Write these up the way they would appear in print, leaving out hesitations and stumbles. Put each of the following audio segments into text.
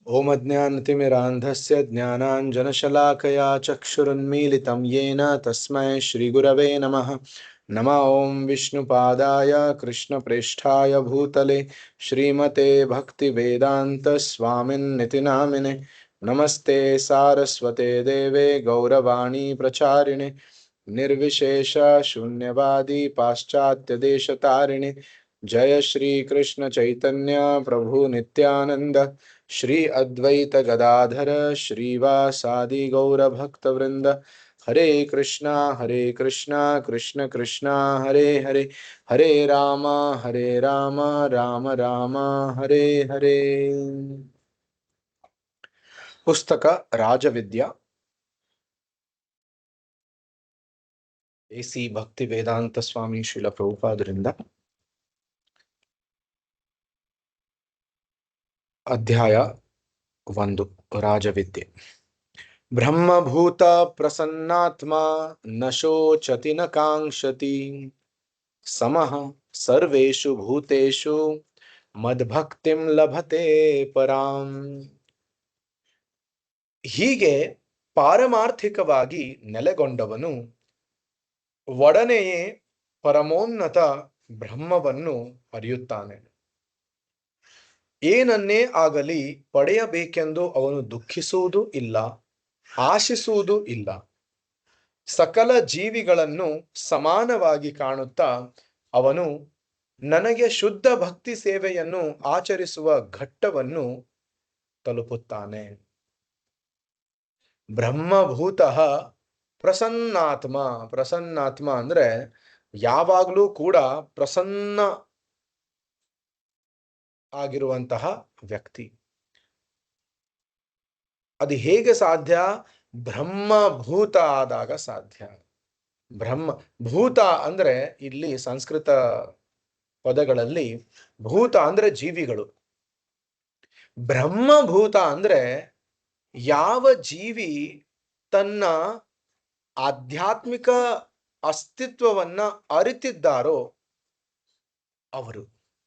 ओम अज्ञानतिमिरान्धस्य ज्ञानाञ्जनशलाकया चक्षुरुन्मीलितं येन तस्मै श्रीगुरवे नमः। नमः ओं विष्णुपादाय कृष्णप्रेष्ठाय भूतले श्रीमते भक्तिवेदान्तस्वामिन्निति नामिने। नमस्ते सारस्वते देवे गौरवाणी प्रचारिणे निर्विशेष शून्यवादी पाश्चात्यदेशतारिणे। जय श्री कृष्ण चैतन्य प्रभु नित्यानंद श्री अद्वैत गदाधर श्रीवासादि गौर भक्तवृंद। हरे कृष्णा कृष्ण कृष्णा हरे हरे, हरे राम राम राम हरे हरे। पुस्तक राजविद्या एसी भक्ति वेदांत स्वामी ಶ್ರೀಲ ಪ್ರಭುಪಾದರಿಂದ ಅಧ್ಯಾಯ 1 ರಾಜವಿದ್ಯೆ। ಬ್ರಹ್ಮಭೂತ ಪ್ರಸನ್ನಾತ್ಮ ನ ಶೋಚತಿ ನ ಕಾಂಕ್ಷತಿ ಸಮಃ ಸರ್ವೇಷು ಭೂತೇಷು ಮದ್ಭಕ್ತಿಂ ಲಭತೆ ಪರಾಂ। ಹೀಗೆ ಪಾರಮಾರ್ಥಿಕವಾಗಿ ನೆಲೆಗೊಂಡವನು ಒಡನೆಯೇ ಪರಮೋನ್ನತ ಬ್ರಹ್ಮವನ್ನು ಅರಿಯುತ್ತಾನೆ. ಏನನ್ನೇ ಆಗಲಿ ಪಡೆಯಬೇಕೆಂದು ಅವನು ದುಃಖಿಸುವುದೂ ಇಲ್ಲ, ಆಶಿಸುವುದೂ ಇಲ್ಲ. ಸಕಲ ಜೀವಿಗಳನ್ನು ಸಮಾನವಾಗಿ ಕಾಣುತ್ತಾ ಅವನು ನನಗೆ ಶುದ್ಧ ಭಕ್ತಿ ಸೇವೆಯನ್ನು ಆಚರಿಸುವ ಘಟ್ಟವನ್ನು ತಲುಪುತ್ತಾನೆ. ಬ್ರಹ್ಮಭೂತಃ ಪ್ರಸನ್ನಾತ್ಮ. ಪ್ರಸನ್ನಾತ್ಮ ಅಂದ್ರೆ ಯಾವಾಗಲೂ ಕೂಡ ಪ್ರಸನ್ನ ಆಗಿರುವಂತಹ ವ್ಯಕ್ತಿ. ಅದು ಹೇಗೆ ಸಾಧ್ಯ? ಬ್ರಹ್ಮಭೂತ ಆದಾಗ ಸಾಧ್ಯ. ಬ್ರಹ್ಮ ಭೂತ ಅಂದ್ರೆ ಇಲ್ಲಿ ಸಂಸ್ಕೃತ ಪದಗಳಲ್ಲಿ ಭೂತ ಅಂದ್ರೆ ಜೀವಿಗಳು, ಬ್ರಹ್ಮಭೂತ ಅಂದ್ರೆ ಯಾವ ಜೀವಿ ತನ್ನ ಆಧ್ಯಾತ್ಮಿಕ ಅಸ್ತಿತ್ವವನ್ನ ಅರಿತಿದ್ದಾರೋ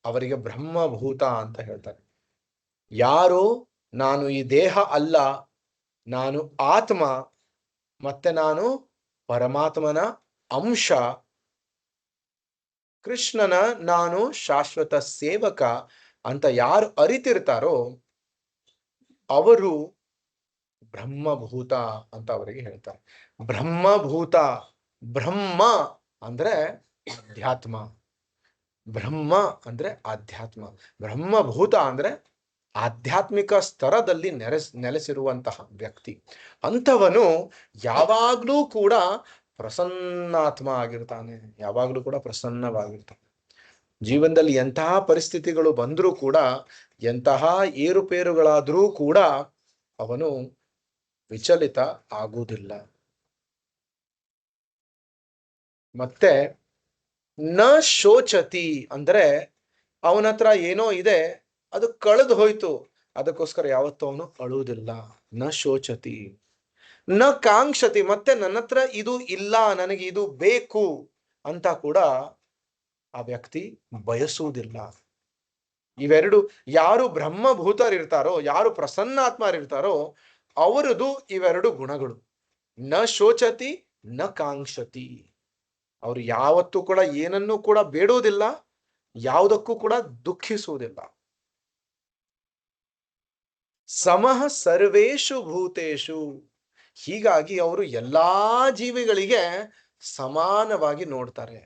ಅವರಿಗೆ ಬ್ರಹ್ಮಭೂತ ಅಂತ ಹೇಳ್ತಾರೆ. ಯಾರು ನಾನು ಈ ದೇಹ ಅಲ್ಲ, ನಾನು ಆತ್ಮ, ಮತ್ತೆ ನಾನು ಪರಮಾತ್ಮನ ಅಂಶ, ಕೃಷ್ಣನ ನಾನು ಶಾಶ್ವತ ಸೇವಕ ಅಂತ ಯಾರು ಅರಿತಿರ್ತಾರೋ ಅವರು ಬ್ರಹ್ಮಭೂತ ಅಂತ ಅವರಿಗೆ ಹೇಳ್ತಾರೆ. ಬ್ರಹ್ಮಭೂತ, ಬ್ರಹ್ಮ ಅಂದ್ರೆ ಅಧ್ಯಾತ್ಮ, ಬ್ರಹ್ಮ ಅಂದ್ರೆ ಆಧ್ಯಾತ್ಮ, ಬ್ರಹ್ಮಭೂತ ಅಂದ್ರೆ ಆಧ್ಯಾತ್ಮಿಕ ಸ್ತರದಲ್ಲಿ ನೆಲೆಸಿರುವಂತಹ ವ್ಯಕ್ತಿ. ಅಂಥವನು ಯಾವಾಗ್ಲೂ ಕೂಡ ಪ್ರಸನ್ನಾತ್ಮ ಆಗಿರ್ತಾನೆ, ಯಾವಾಗ್ಲೂ ಕೂಡ ಪ್ರಸನ್ನವಾಗಿರ್ತಾನೆ. ಜೀವನದಲ್ಲಿ ಎಂತಹ ಪರಿಸ್ಥಿತಿಗಳು ಬಂದರೂ ಕೂಡ, ಎಂತಹ ಏರುಪೇರುಗಳಾದರೂ ಕೂಡ ಅವನು ವಿಚಲಿತ ಆಗುವುದಿಲ್ಲ. ಮತ್ತೆ ನ ಶೋಚತಿ ಅಂದ್ರೆ ಅವನ ಹತ್ರ ಏನೋ ಇದೆ, ಅದು ಕಳೆದು ಹೋಯ್ತು, ಅದಕ್ಕೋಸ್ಕರ ಯಾವತ್ತೂ ಅವನು ಅಳುವುದಿಲ್ಲ. ನ ಶೋಚತಿ ನ ಕಾಂಕ್ಷತಿ, ಮತ್ತೆ ನನ್ನ ಹತ್ರ ಇದು ಇಲ್ಲ, ನನಗೆ ಇದು ಬೇಕು ಅಂತ ಕೂಡ ಆ ವ್ಯಕ್ತಿ ಬಯಸುವುದಿಲ್ಲ. ಇವೆರಡು ಯಾರು ಬ್ರಹ್ಮಭೂತರಿರ್ತಾರೋ, ಯಾರು ಪ್ರಸನ್ನಾತ್ಮರಿರ್ತಾರೋ ಅವರದು ಇವೆರಡು ಗುಣಗಳು. ನ ಶೋಚತಿ ನ ಕಾಂಕ್ಷತಿ. ಅವರು ಯಾವತ್ತೂ ಕೂಡ ಏನನ್ನೂ ಕೂಡ ಬೇಡುವುದಿಲ್ಲ, ಯಾವುದಕ್ಕೂ ಕೂಡ ದುಃಖಿಸುವುದಿಲ್ಲ. ಸಮಃ ಸರ್ವೇಷು ಭೂತೇಷು. ಹೀಗಾಗಿ ಅವರು ಎಲ್ಲಾ ಜೀವಿಗಳಿಗೆ ಸಮಾನವಾಗಿ ನೋಡ್ತಾರೆ.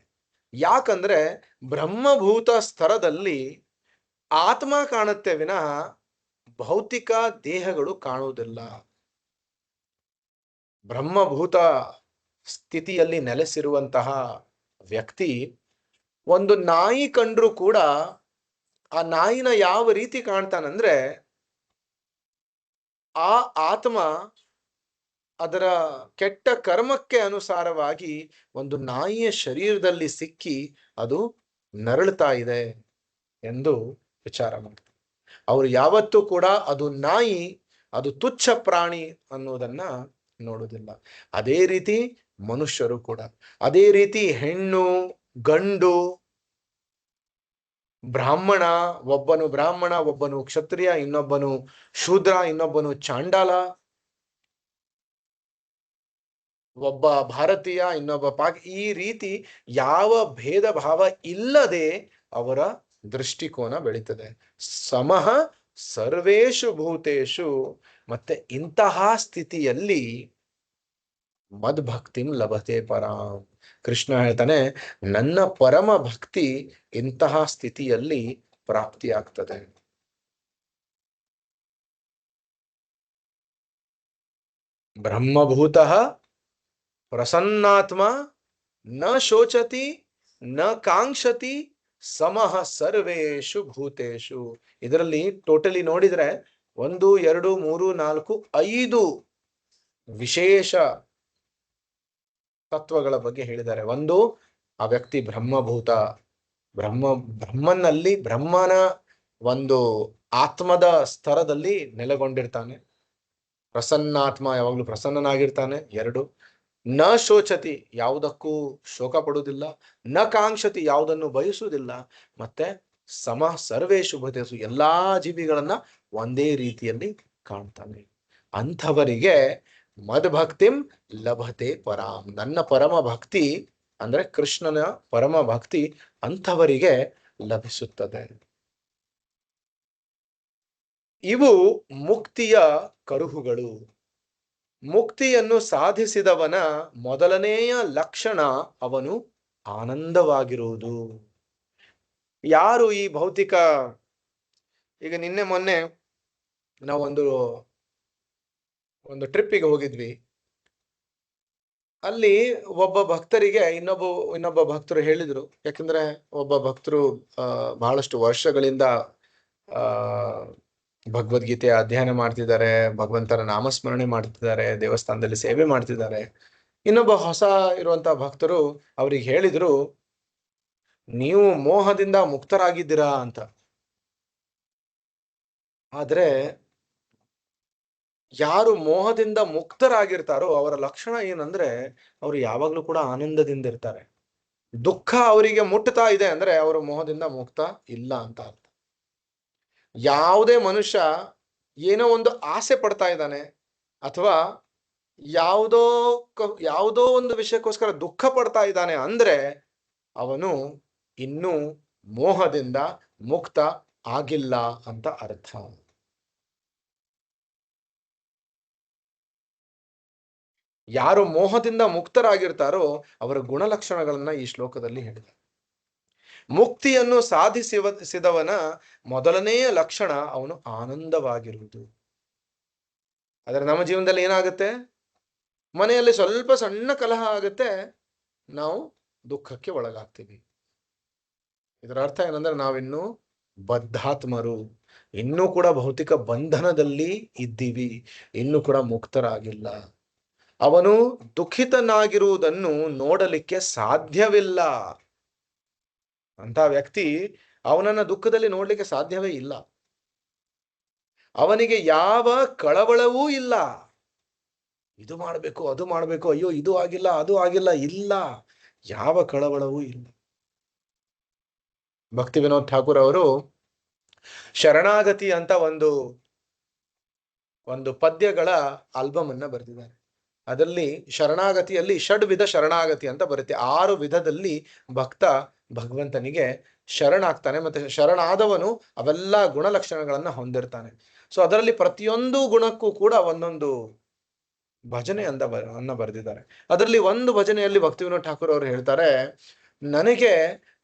ಯಾಕಂದ್ರೆ ಬ್ರಹ್ಮಭೂತ ಸ್ತರದಲ್ಲಿ ಆತ್ಮ ಕಾಣುತ್ತೆ ವಿನಃ ಭೌತಿಕ ದೇಹಗಳು ಕಾಣುವುದಿಲ್ಲ. ಬ್ರಹ್ಮಭೂತ ಸ್ಥಿತಿಯಲ್ಲಿ ನೆಲೆಸಿರುವಂತಹ ವ್ಯಕ್ತಿ ಒಂದು ನಾಯಿ ಕಂಡ್ರೂ ಕೂಡ ಆ ನಾಯಿನ ಯಾವ ರೀತಿ ಕಾಣ್ತಾನಂದ್ರೆ, ಆ ಆತ್ಮ ಅದರ ಕೆಟ್ಟ ಕರ್ಮಕ್ಕೆ ಅನುಸಾರವಾಗಿ ಒಂದು ನಾಯಿಯ ಶರೀರದಲ್ಲಿ ಸಿಕ್ಕಿ ಅದು ನರಳುತ್ತಾ ಇದೆ ಎಂದು ವಿಚಾರ ಮಾಡ್ತಾರೆ. ಅವರು ಯಾವತ್ತೂ ಕೂಡ ಅದು ನಾಯಿ, ಅದು ತುಚ್ಛ ಪ್ರಾಣಿ ಅನ್ನೋದನ್ನ ನೋಡುವುದಿಲ್ಲ. ಅದೇ ರೀತಿ ಮನುಷ್ಯರು ಕೂಡ, ಅದೇ ರೀತಿ ಹೆಣ್ಣು ಗಂಡು ಬ್ರಾಹ್ಮಣ, ಒಬ್ಬನು ಕ್ಷತ್ರಿಯ, ಇನ್ನೊಬ್ಬನು ಶೂದ್ರ, ಇನ್ನೊಬ್ಬನು ಚಾಂಡಾಲ, ಒಬ್ಬ ಭಾರತೀಯ, ಇನ್ನೊಬ್ಬ ಈ ರೀತಿ ಯಾವ ಭೇದ ಭಾವ ಇಲ್ಲದೆ ಅವರ ದೃಷ್ಟಿಕೋನ ಬೆಳೀತದೆ. ಸಮಃ ಸರ್ವೇಷು ಭೂತೇಷು. ಮತ್ತೆ ಇಂತಹ ಸ್ಥಿತಿಯಲ್ಲಿ ಮದ್ಭಕ್ತಿಂ ಲಭತೆ ಪರಾಂ. ಕೃಷ್ಣ ಹೇಳ್ತಾನೆ, ನನ್ನ ಪರಮ ಭಕ್ತಿ ಇಂತಹ ಸ್ಥಿತಿಯಲ್ಲಿ ಪ್ರಾಪ್ತಿಯಾಗ್ತದೆ. ಬ್ರಹ್ಮಭೂತಃ ಪ್ರಸನ್ನಾತ್ಮ ನ ಶೋಚತಿ ನ ಕಾಂಕ್ಷತಿ ಸಮಃ ಸರ್ವೇಷು ಭೂತೇಷು. ಇದರಲ್ಲಿ ಟೋಟಲಿ ನೋಡಿದ್ರೆ 1, 2, 3, 4, 5 ವಿಶೇಷ ತತ್ವಗಳ ಬಗ್ಗೆ ಹೇಳಿದ್ದಾರೆ. ಒಂದು, ಆ ವ್ಯಕ್ತಿ ಬ್ರಹ್ಮಭೂತ, ಬ್ರಹ್ಮನಲ್ಲಿ ಬ್ರಹ್ಮನ ಒಂದು ಆತ್ಮದ ಸ್ತರದಲ್ಲಿ ನೆಲೆಗೊಂಡಿರ್ತಾನೆ. ಪ್ರಸನ್ನಾತ್ಮ, ಯಾವಾಗ್ಲೂ ಪ್ರಸನ್ನನಾಗಿರ್ತಾನೆ. 2, ನ ಶೋಚತಿ, ಯಾವುದಕ್ಕೂ ಶೋಕ ಪಡುವುದಿಲ್ಲ. ನ ಕಾಂಕ್ಷತಿ, ಯಾವುದನ್ನು ಬಯಸುವುದಿಲ್ಲ. ಮತ್ತೆ ಸಮ ಸರ್ವೇಷು ಭೂತೇಷು, ಎಲ್ಲಾ ಜೀವಿಗಳನ್ನ ಒಂದೇ ರೀತಿಯಲ್ಲಿ ಕಾಣ್ತಾನೆ. ಅಂಥವರಿಗೆ ಮದ್ಭಕ್ತಿಂ ಲಭತೆ ಪರಾಂ. ನನ್ನ ಪರಮ ಭಕ್ತಿ ಅಂದ್ರೆ ಕೃಷ್ಣನ ಪರಮ ಭಕ್ತಿ ಅಂಥವರಿಗೆ ಲಭಿಸುತ್ತದೆ. ಇವು ಮುಕ್ತಿಯ ಕರುಹುಗಳು. ಮುಕ್ತಿಯನ್ನು ಸಾಧಿಸಿದವನ ಮೊದಲನೆಯ ಲಕ್ಷಣ ಅವನು ಆನಂದವಾಗಿರುವುದು. ಯಾರು ಈ ಭೌತಿಕ, ಈಗ ನಿನ್ನೆ ಮೊನ್ನೆ ನಾವು ಒಂದು ಟ್ರಿಪ್ಪಿಗೆ ಹೋಗಿದ್ವಿ. ಅಲ್ಲಿ ಒಬ್ಬ ಭಕ್ತರಿಗೆ ಇನ್ನೊಬ್ಬ ಭಕ್ತರು ಹೇಳಿದ್ರು, ಯಾಕಂದ್ರೆ ಒಬ್ಬ ಭಕ್ತರು ಬಹಳಷ್ಟು ವರ್ಷಗಳಿಂದ ಭಗವದ್ಗೀತೆ ಅಧ್ಯಯನ ಮಾಡ್ತಿದ್ದಾರೆ, ಭಗವಂತನ ನಾಮಸ್ಮರಣೆ ಮಾಡ್ತಿದ್ದಾರೆ, ದೇವಸ್ಥಾನದಲ್ಲಿ ಸೇವೆ ಮಾಡ್ತಿದ್ದಾರೆ. ಇನ್ನೊಬ್ಬ ಹೊಸ ಇರುವಂತಹ ಭಕ್ತರು ಅವ್ರಿಗೆ ಹೇಳಿದ್ರು, ನೀವು ಮೋಹದಿಂದ ಮುಕ್ತರಾಗಿದ್ದೀರಾ ಅಂತ. ಆದ್ರೆ ಯಾರು ಮೋಹದಿಂದ ಮುಕ್ತರಾಗಿರ್ತಾರೋ ಅವರ ಲಕ್ಷಣ ಏನಂದ್ರೆ ಅವರು ಯಾವಾಗ್ಲೂ ಕೂಡ ಆನಂದದಿಂದ ಇರ್ತಾರೆ. ದುಃಖ ಅವರಿಗೆ ಮುಟ್ತಾ ಇದೆ ಅಂದ್ರೆ ಅವರು ಮೋಹದಿಂದ ಮುಕ್ತ ಇಲ್ಲ ಅಂತ ಅರ್ಥ. ಯಾವುದೇ ಮನುಷ್ಯ ಏನೋ ಒಂದು ಆಸೆ ಪಡ್ತಾ ಇದ್ದಾನೆ ಅಥವಾ ಯಾವುದೋ ಒಂದು ವಿಷಯಕ್ಕೋಸ್ಕರ ದುಃಖ ಪಡ್ತಾ ಇದ್ದಾನೆ ಅಂದ್ರೆ ಅವನು ಇನ್ನೂ ಮೋಹದಿಂದ ಮುಕ್ತ ಆಗಿಲ್ಲ ಅಂತ ಅರ್ಥ. ಯಾರು ಮೋಹದಿಂದ ಮುಕ್ತರಾಗಿರ್ತಾರೋ ಅವರ ಗುಣಲಕ್ಷಣಗಳನ್ನ ಈ ಶ್ಲೋಕದಲ್ಲಿ ಹೇಳಿದ್ದಾರೆ. ಮುಕ್ತಿಯನ್ನು ಸಾಧಿಸಿದವನ ಮೊದಲನೆಯ ಲಕ್ಷಣ ಅವನು ಆನಂದವಾಗಿರುವುದು. ಆದರೆ ನಮ್ಮ ಜೀವನದಲ್ಲಿ ಏನಾಗುತ್ತೆ, ಮನೆಯಲ್ಲಿ ಸ್ವಲ್ಪ ಸಣ್ಣ ಕಲಹ ಆಗುತ್ತೆ, ನಾವು ದುಃಖಕ್ಕೆ ಒಳಗಾಗ್ತೀವಿ. ಇದರ ಅರ್ಥ ಏನಂದ್ರೆ ನಾವಿನ್ನೂ ಬದ್ಧಾತ್ಮರು, ಇನ್ನೂ ಕೂಡ ಭೌತಿಕ ಬಂಧನದಲ್ಲಿ ಇದ್ದೀವಿ, ಇನ್ನೂ ಕೂಡ ಮುಕ್ತರಾಗಿಲ್ಲ. ಅವನು ದುಃಖಿತನಾಗಿರುವುದನ್ನು ನೋಡಲಿಕ್ಕೆ ಸಾಧ್ಯವಿಲ್ಲ. ಅಂತ ವ್ಯಕ್ತಿ ಅವನನ್ನ ದುಃಖದಲ್ಲಿ ನೋಡ್ಲಿಕ್ಕೆ ಸಾಧ್ಯವೇ ಇಲ್ಲ. ಅವನಿಗೆ ಯಾವ ಕಳವಳವೂ ಇಲ್ಲ. ಇದು ಮಾಡಬೇಕು, ಅದು ಮಾಡಬೇಕು, ಅಯ್ಯೋ ಇದು ಆಗಿಲ್ಲ, ಅದು ಆಗಿಲ್ಲ, ಇಲ್ಲ, ಯಾವ ಕಳವಳವೂ ಇಲ್ಲ. ಭಕ್ತಿ ವಿನೋದ್ ಠಾಕೂರ್ ಅವರು ಶರಣಾಗತಿ ಅಂತ ಒಂದು ಪದ್ಯಗಳ ಆಲ್ಬಮ್ ಅನ್ನ ಬರೆದಿದ್ದಾರೆ. ಅದರಲ್ಲಿ ಶರಣಾಗತಿಯಲ್ಲಿ ಷಡ್ವಿಧ ಶರಣಾಗತಿ ಅಂತ ಬರುತ್ತೆ. 6 ವಿಧದಲ್ಲಿ ಭಕ್ತ ಭಗವಂತನಿಗೆ ಶರಣಾಗ್ತಾನೆ. ಮತ್ತೆ ಶರಣಾದವನು ಅವೆಲ್ಲ ಗುಣಲಕ್ಷಣಗಳನ್ನ ಹೊಂದಿರ್ತಾನೆ. ಸೊ ಅದರಲ್ಲಿ ಪ್ರತಿಯೊಂದು ಗುಣಕ್ಕೂ ಕೂಡ ಒಂದೊಂದು ಭಜನೆ ಅನ್ನ ಬರೆದಿದ್ದಾರೆ. ಅದರಲ್ಲಿ ಒಂದು ಭಜನೆಯಲ್ಲಿ ಭಕ್ತಿ ವಿನೋದ್ ಠಾಕೂರ್ ಅವರು ಹೇಳ್ತಾರೆ, ನನಗೆ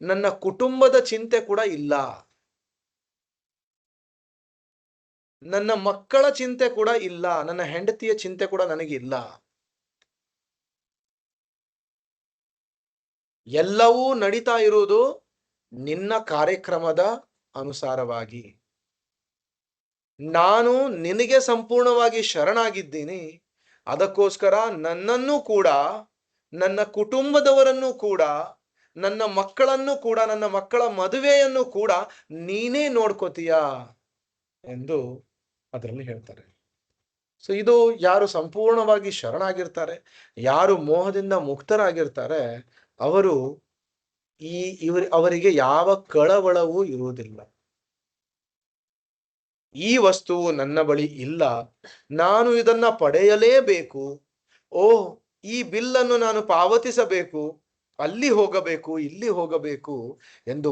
ನನ್ನ ಕುಟುಂಬದ ಚಿಂತೆ ಕೂಡ ಇಲ್ಲ, ನನ್ನ ಮಕ್ಕಳ ಚಿಂತೆ ಕೂಡ ಇಲ್ಲ, ನನ್ನ ಹೆಂಡತಿಯ ಚಿಂತೆ ಕೂಡ ನನಗಿಲ್ಲ. ಎಲ್ಲವೂ ನಡೀತಾ ಇರುವುದು ನಿನ್ನ ಕಾರ್ಯಕ್ರಮದ ಅನುಸಾರವಾಗಿ. ನಾನು ನಿನಗೆ ಸಂಪೂರ್ಣವಾಗಿ ಶರಣಾಗಿದ್ದೀನಿ. ಅದಕ್ಕೋಸ್ಕರ ನನ್ನನ್ನು ಕೂಡ, ನನ್ನ ಕುಟುಂಬದವರನ್ನು ಕೂಡ, ನನ್ನ ಮಕ್ಕಳನ್ನು ಕೂಡ, ನನ್ನ ಮಕ್ಕಳ ಮದುವೆಯನ್ನು ಕೂಡ ನೀನೇ ನೋಡ್ಕೋತೀಯ ಎಂದು ಅದರಲ್ಲಿ ಹೇಳ್ತಾರೆ. ಸೊ ಇದು ಯಾರು ಸಂಪೂರ್ಣವಾಗಿ ಶರಣಾಗಿರ್ತಾರೆ, ಯಾರು ಮೋಹದಿಂದ ಮುಕ್ತರಾಗಿರ್ತಾರೆ, ಅವರು ಅವರಿಗೆ ಯಾವ ಕಳವಳವೂ ಇರುವುದಿಲ್ಲ. ಈ ವಸ್ತುವು ನನ್ನ ಬಳಿ ಇಲ್ಲ, ನಾನು ಇದನ್ನ ಪಡೆಯಲೇಬೇಕು. ಓಹ್, ಈ ಬಿಲ್ಲನ್ನು ನಾನು ಪಾವತಿಸಬೇಕು, ಅಲ್ಲಿ ಹೋಗಬೇಕು, ಇಲ್ಲಿ ಹೋಗಬೇಕು ಎಂದು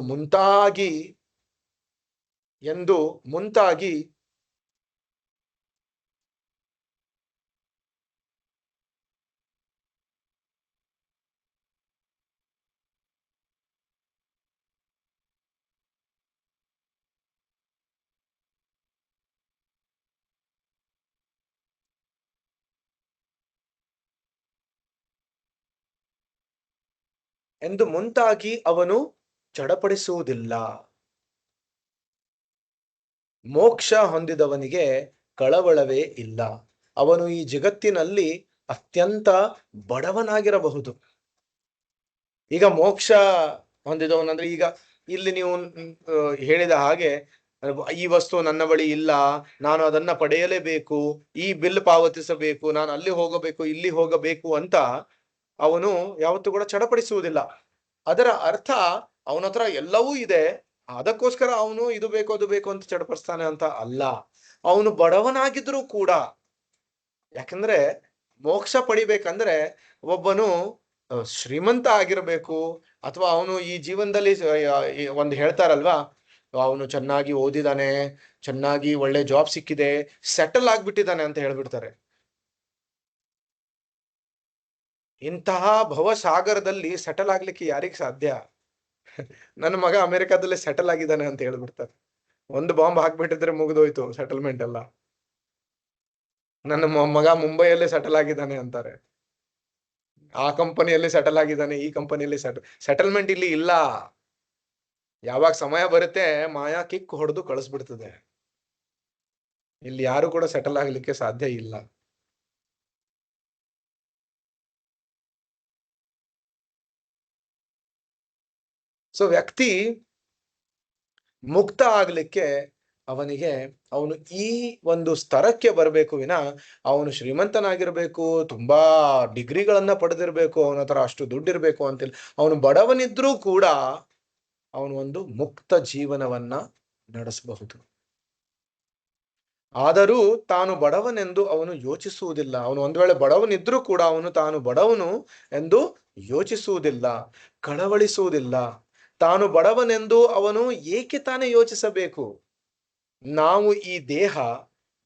ಮುಂತಾಗಿ ಅವನು ಚಡಪಡಿಸುವುದಿಲ್ಲ. ಮೋಕ್ಷ ಹೊಂದಿದವನಿಗೆ ಕಳವಳವೇ ಇಲ್ಲ. ಅವನು ಈ ಜಗತ್ತಿನಲ್ಲಿ ಅತ್ಯಂತ ಬಡವನಾಗಿರಬಹುದು. ಈಗ ಮೋಕ್ಷ ಹೊಂದಿದವನಂದ್ರೆ, ಈಗ ಇಲ್ಲಿ ನೀವು ಹೇಳಿದ ಹಾಗೆ, ಈ ವಸ್ತು ನನ್ನ ಬಳಿ ಇಲ್ಲ, ನಾನು ಅದನ್ನ ಪಡೆಯಲೇಬೇಕು, ಈ ಬಿಲ್ ಪಾವತಿಸಬೇಕು, ನಾನು ಅಲ್ಲಿ ಹೋಗಬೇಕು, ಇಲ್ಲಿ ಹೋಗಬೇಕು ಅಂತ ಅವನು ಯಾವತ್ತೂ ಕೂಡ ಚಡಪಡಿಸುವುದಿಲ್ಲ. ಅದರ ಅರ್ಥ ಅವನ ಹತ್ರ ಎಲ್ಲವೂ ಇದೆ, ಅದಕ್ಕೋಸ್ಕರ ಅವನು ಇದು ಬೇಕು ಅದು ಬೇಕು ಅಂತ ಚಡಪಡಿಸ್ತಾನೆ ಅಂತ ಅಲ್ಲ. ಅವನು ಬಡವನಾಗಿದ್ರೂ ಕೂಡ, ಯಾಕಂದ್ರೆ ಮೋಕ್ಷ ಪಡಿಬೇಕಂದ್ರೆ ಒಬ್ಬನು ಶ್ರೀಮಂತ ಆಗಿರಬೇಕು, ಅಥವಾ ಅವನು ಈ ಜೀವನದಲ್ಲಿ ಒಂದು ಹೇಳ್ತಾರಲ್ವಾ, ಅವನು ಚೆನ್ನಾಗಿ ಓದಿದಾನೆ, ಚೆನ್ನಾಗಿ ಒಳ್ಳೆ ಜಾಬ್ ಸಿಕ್ಕಿದೆ, ಸೆಟಲ್ ಆಗ್ಬಿಟ್ಟಿದ್ದಾನೆ ಅಂತ ಹೇಳ್ಬಿಡ್ತಾರೆ. ಇಂತಹ ಭವಸಾಗರದಲ್ಲಿ ಸೆಟಲ್ ಆಗ್ಲಿಕ್ಕೆ ಯಾರಿಗೆ ಸಾಧ್ಯ? ನನ್ನ ಮಗ ಅಮೆರಿಕಾದಲ್ಲಿ ಸೆಟಲ್ ಆಗಿದ್ದಾನೆ ಅಂತ ಹೇಳ್ಬಿಡ್ತಾರೆ. ಒಂದು ಬಾಂಬ್ ಹಾಕ್ಬಿಟ್ಟಿದ್ರೆ ಮುಗಿದೋಯ್ತು ಸೆಟಲ್ಮೆಂಟ್ ಎಲ್ಲ. ನನ್ನ ಮಗ ಮುಂಬೈಯಲ್ಲೇ ಸೆಟಲ್ ಆಗಿದ್ದಾನೆ ಅಂತಾರೆ, ಆ ಕಂಪನಿಯಲ್ಲಿ ಸೆಟಲ್ ಆಗಿದ್ದಾನೆ, ಈ ಕಂಪನಿಯಲ್ಲಿ ಸೆಟಲ್ಮೆಂಟ್ ಇಲ್ಲಿ ಇಲ್ಲ. ಯಾವಾಗ ಸಮಯ ಬರುತ್ತೆ ಮಾಯಾ ಕಿಕ್ ಹೊಡೆದು ಕಳಿಸ್ಬಿಡ್ತದೆ. ಇಲ್ಲಿ ಯಾರು ಕೂಡ ಸೆಟಲ್ ಆಗ್ಲಿಕ್ಕೆ ಸಾಧ್ಯ ಇಲ್ಲ. ಸೊ ವ್ಯಕ್ತಿ ಮುಕ್ತ ಆಗ್ಲಿಕ್ಕೆ ಅವನು ಈ ಒಂದು ಸ್ತರಕ್ಕೆ ಬರಬೇಕು ವಿನ ಅವನು ಶ್ರೀಮಂತನಾಗಿರ್ಬೇಕು, ತುಂಬಾ ಡಿಗ್ರಿಗಳನ್ನ ಪಡೆದಿರ್ಬೇಕು, ಅವನ ಹತ್ರ ಅಷ್ಟು ದುಡ್ಡಿರ್ಬೇಕು ಅಂತಿಲ್ಲ. ಅವನು ಬಡವನಿದ್ರೂ ಕೂಡ ಅವನು ಒಂದು ಮುಕ್ತ ಜೀವನವನ್ನ ನಡೆಸಬಹುದು. ಆದರೂ ತಾನು ಬಡವನೆಂದು ಅವನು ಯೋಚಿಸುವುದಿಲ್ಲ. ಅವನು ಒಂದು ವೇಳೆ ಬಡವನಿದ್ರೂ ಕೂಡ ಅವನು ತಾನು ಬಡವನು ಎಂದು ಯೋಚಿಸುವುದಿಲ್ಲ, ಕಳವಳಿಸುವುದಿಲ್ಲ. ತಾನು ಬಡವನೆಂದು ಅವನು ಏಕೆ ತಾನೇ ಯೋಚಿಸಬೇಕು? ನಾವು ಈ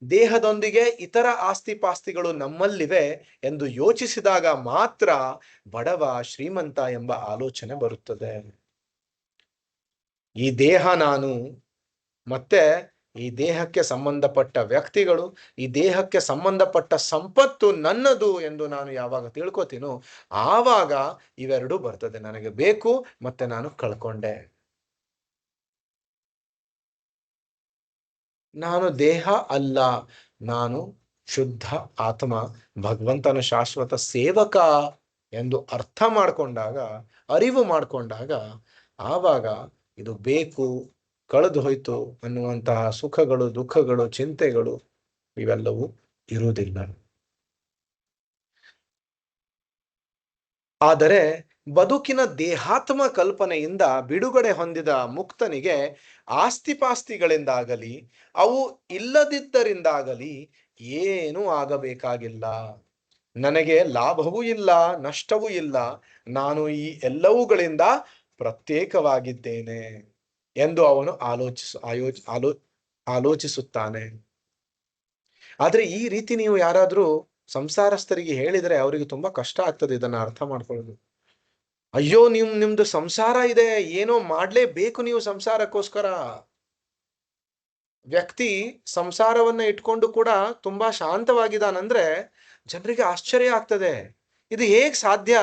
ದೇಹದೊಂದಿಗೆ ಇತರ ಆಸ್ತಿ ಪಾಸ್ತಿಗಳು ನಮ್ಮಲ್ಲಿವೆ ಎಂದು ಯೋಚಿಸಿದಾಗ ಮಾತ್ರ ಬಡವ ಶ್ರೀಮಂತ ಎಂಬ ಆಲೋಚನೆ ಬರುತ್ತದೆ. ಈ ದೇಹ ನಾನು, ಮತ್ತೆ ಈ ದೇಹಕ್ಕೆ ಸಂಬಂಧಪಟ್ಟ ವ್ಯಕ್ತಿಗಳು, ಈ ದೇಹಕ್ಕೆ ಸಂಬಂಧಪಟ್ಟ ಸಂಪತ್ತು ನನ್ನದು ಎಂದು ನಾನು ಯಾವಾಗ ತಿಳ್ಕೊತೀನೋ ಆವಾಗ ಇವೆರಡೂ ಬರ್ತದೆ. ನನಗೆ ಬೇಕು ಮತ್ತೆ ನಾನು ಕಳ್ಕೊಂಡೆ. ನಾನು ದೇಹ ಅಲ್ಲ, ನಾನು ಶುದ್ಧ ಆತ್ಮ, ಭಗವಂತನ ಶಾಶ್ವತ ಸೇವಕ ಎಂದು ಅರ್ಥ ಮಾಡಿಕೊಂಡಾಗ, ಅರಿವು ಮಾಡಿಕೊಂಡಾಗ ಆವಾಗ ಇದು ಬೇಕು, ಕಳೆದು ಹೋಯ್ತು ಅನ್ನುವಂತಹ ಸುಖಗಳು, ದುಃಖಗಳು, ಚಿಂತೆಗಳು ಇವೆಲ್ಲವೂ ಇರುವುದಿಲ್ಲ. ಆದರೆ ಬದುಕಿನ ದೇಹಾತ್ಮ ಕಲ್ಪನೆಯಿಂದ ಬಿಡುಗಡೆ ಹೊಂದಿದ ಮುಕ್ತನಿಗೆ ಆಸ್ತಿಪಾಸ್ತಿಗಳಿಂದಾಗಲಿ ಅವು ಇಲ್ಲದಿದ್ದರಿಂದಾಗಲಿ ಏನೂ ಆಗಬೇಕಾಗಿಲ್ಲ. ನನಗೆ ಲಾಭವೂ ಇಲ್ಲ, ನಷ್ಟವೂ ಇಲ್ಲ, ನಾನು ಈ ಎಲ್ಲವುಗಳಿಂದ ಪ್ರತ್ಯೇಕವಾಗಿದ್ದೇನೆ ಎಂದು ಅವನು ಆಲೋಚಿಸುತ್ತಾನೆ. ಆದ್ರೆ ಈ ರೀತಿ ನೀವು ಯಾರಾದ್ರೂ ಸಂಸಾರಸ್ಥರಿಗೆ ಹೇಳಿದ್ರೆ ಅವರಿಗೆ ತುಂಬಾ ಕಷ್ಟ ಆಗ್ತದೆ ಇದನ್ನ ಅರ್ಥ ಮಾಡ್ಕೊಳ್ಳೋದು. ಅಯ್ಯೋ, ನಿಮ್ದು ಸಂಸಾರ ಇದೆ, ಏನೋ ಮಾಡ್ಲೇಬೇಕು ನೀವು ಸಂಸಾರಕ್ಕೋಸ್ಕರ. ವ್ಯಕ್ತಿ ಸಂಸಾರವನ್ನ ಇಟ್ಕೊಂಡು ಕೂಡ ತುಂಬಾ ಶಾಂತವಾಗಿದ್ದಾನಂದ್ರೆ ಜನರಿಗೆ ಆಶ್ಚರ್ಯ ಆಗ್ತದೆ, ಇದು ಹೇಗ್ ಸಾಧ್ಯ?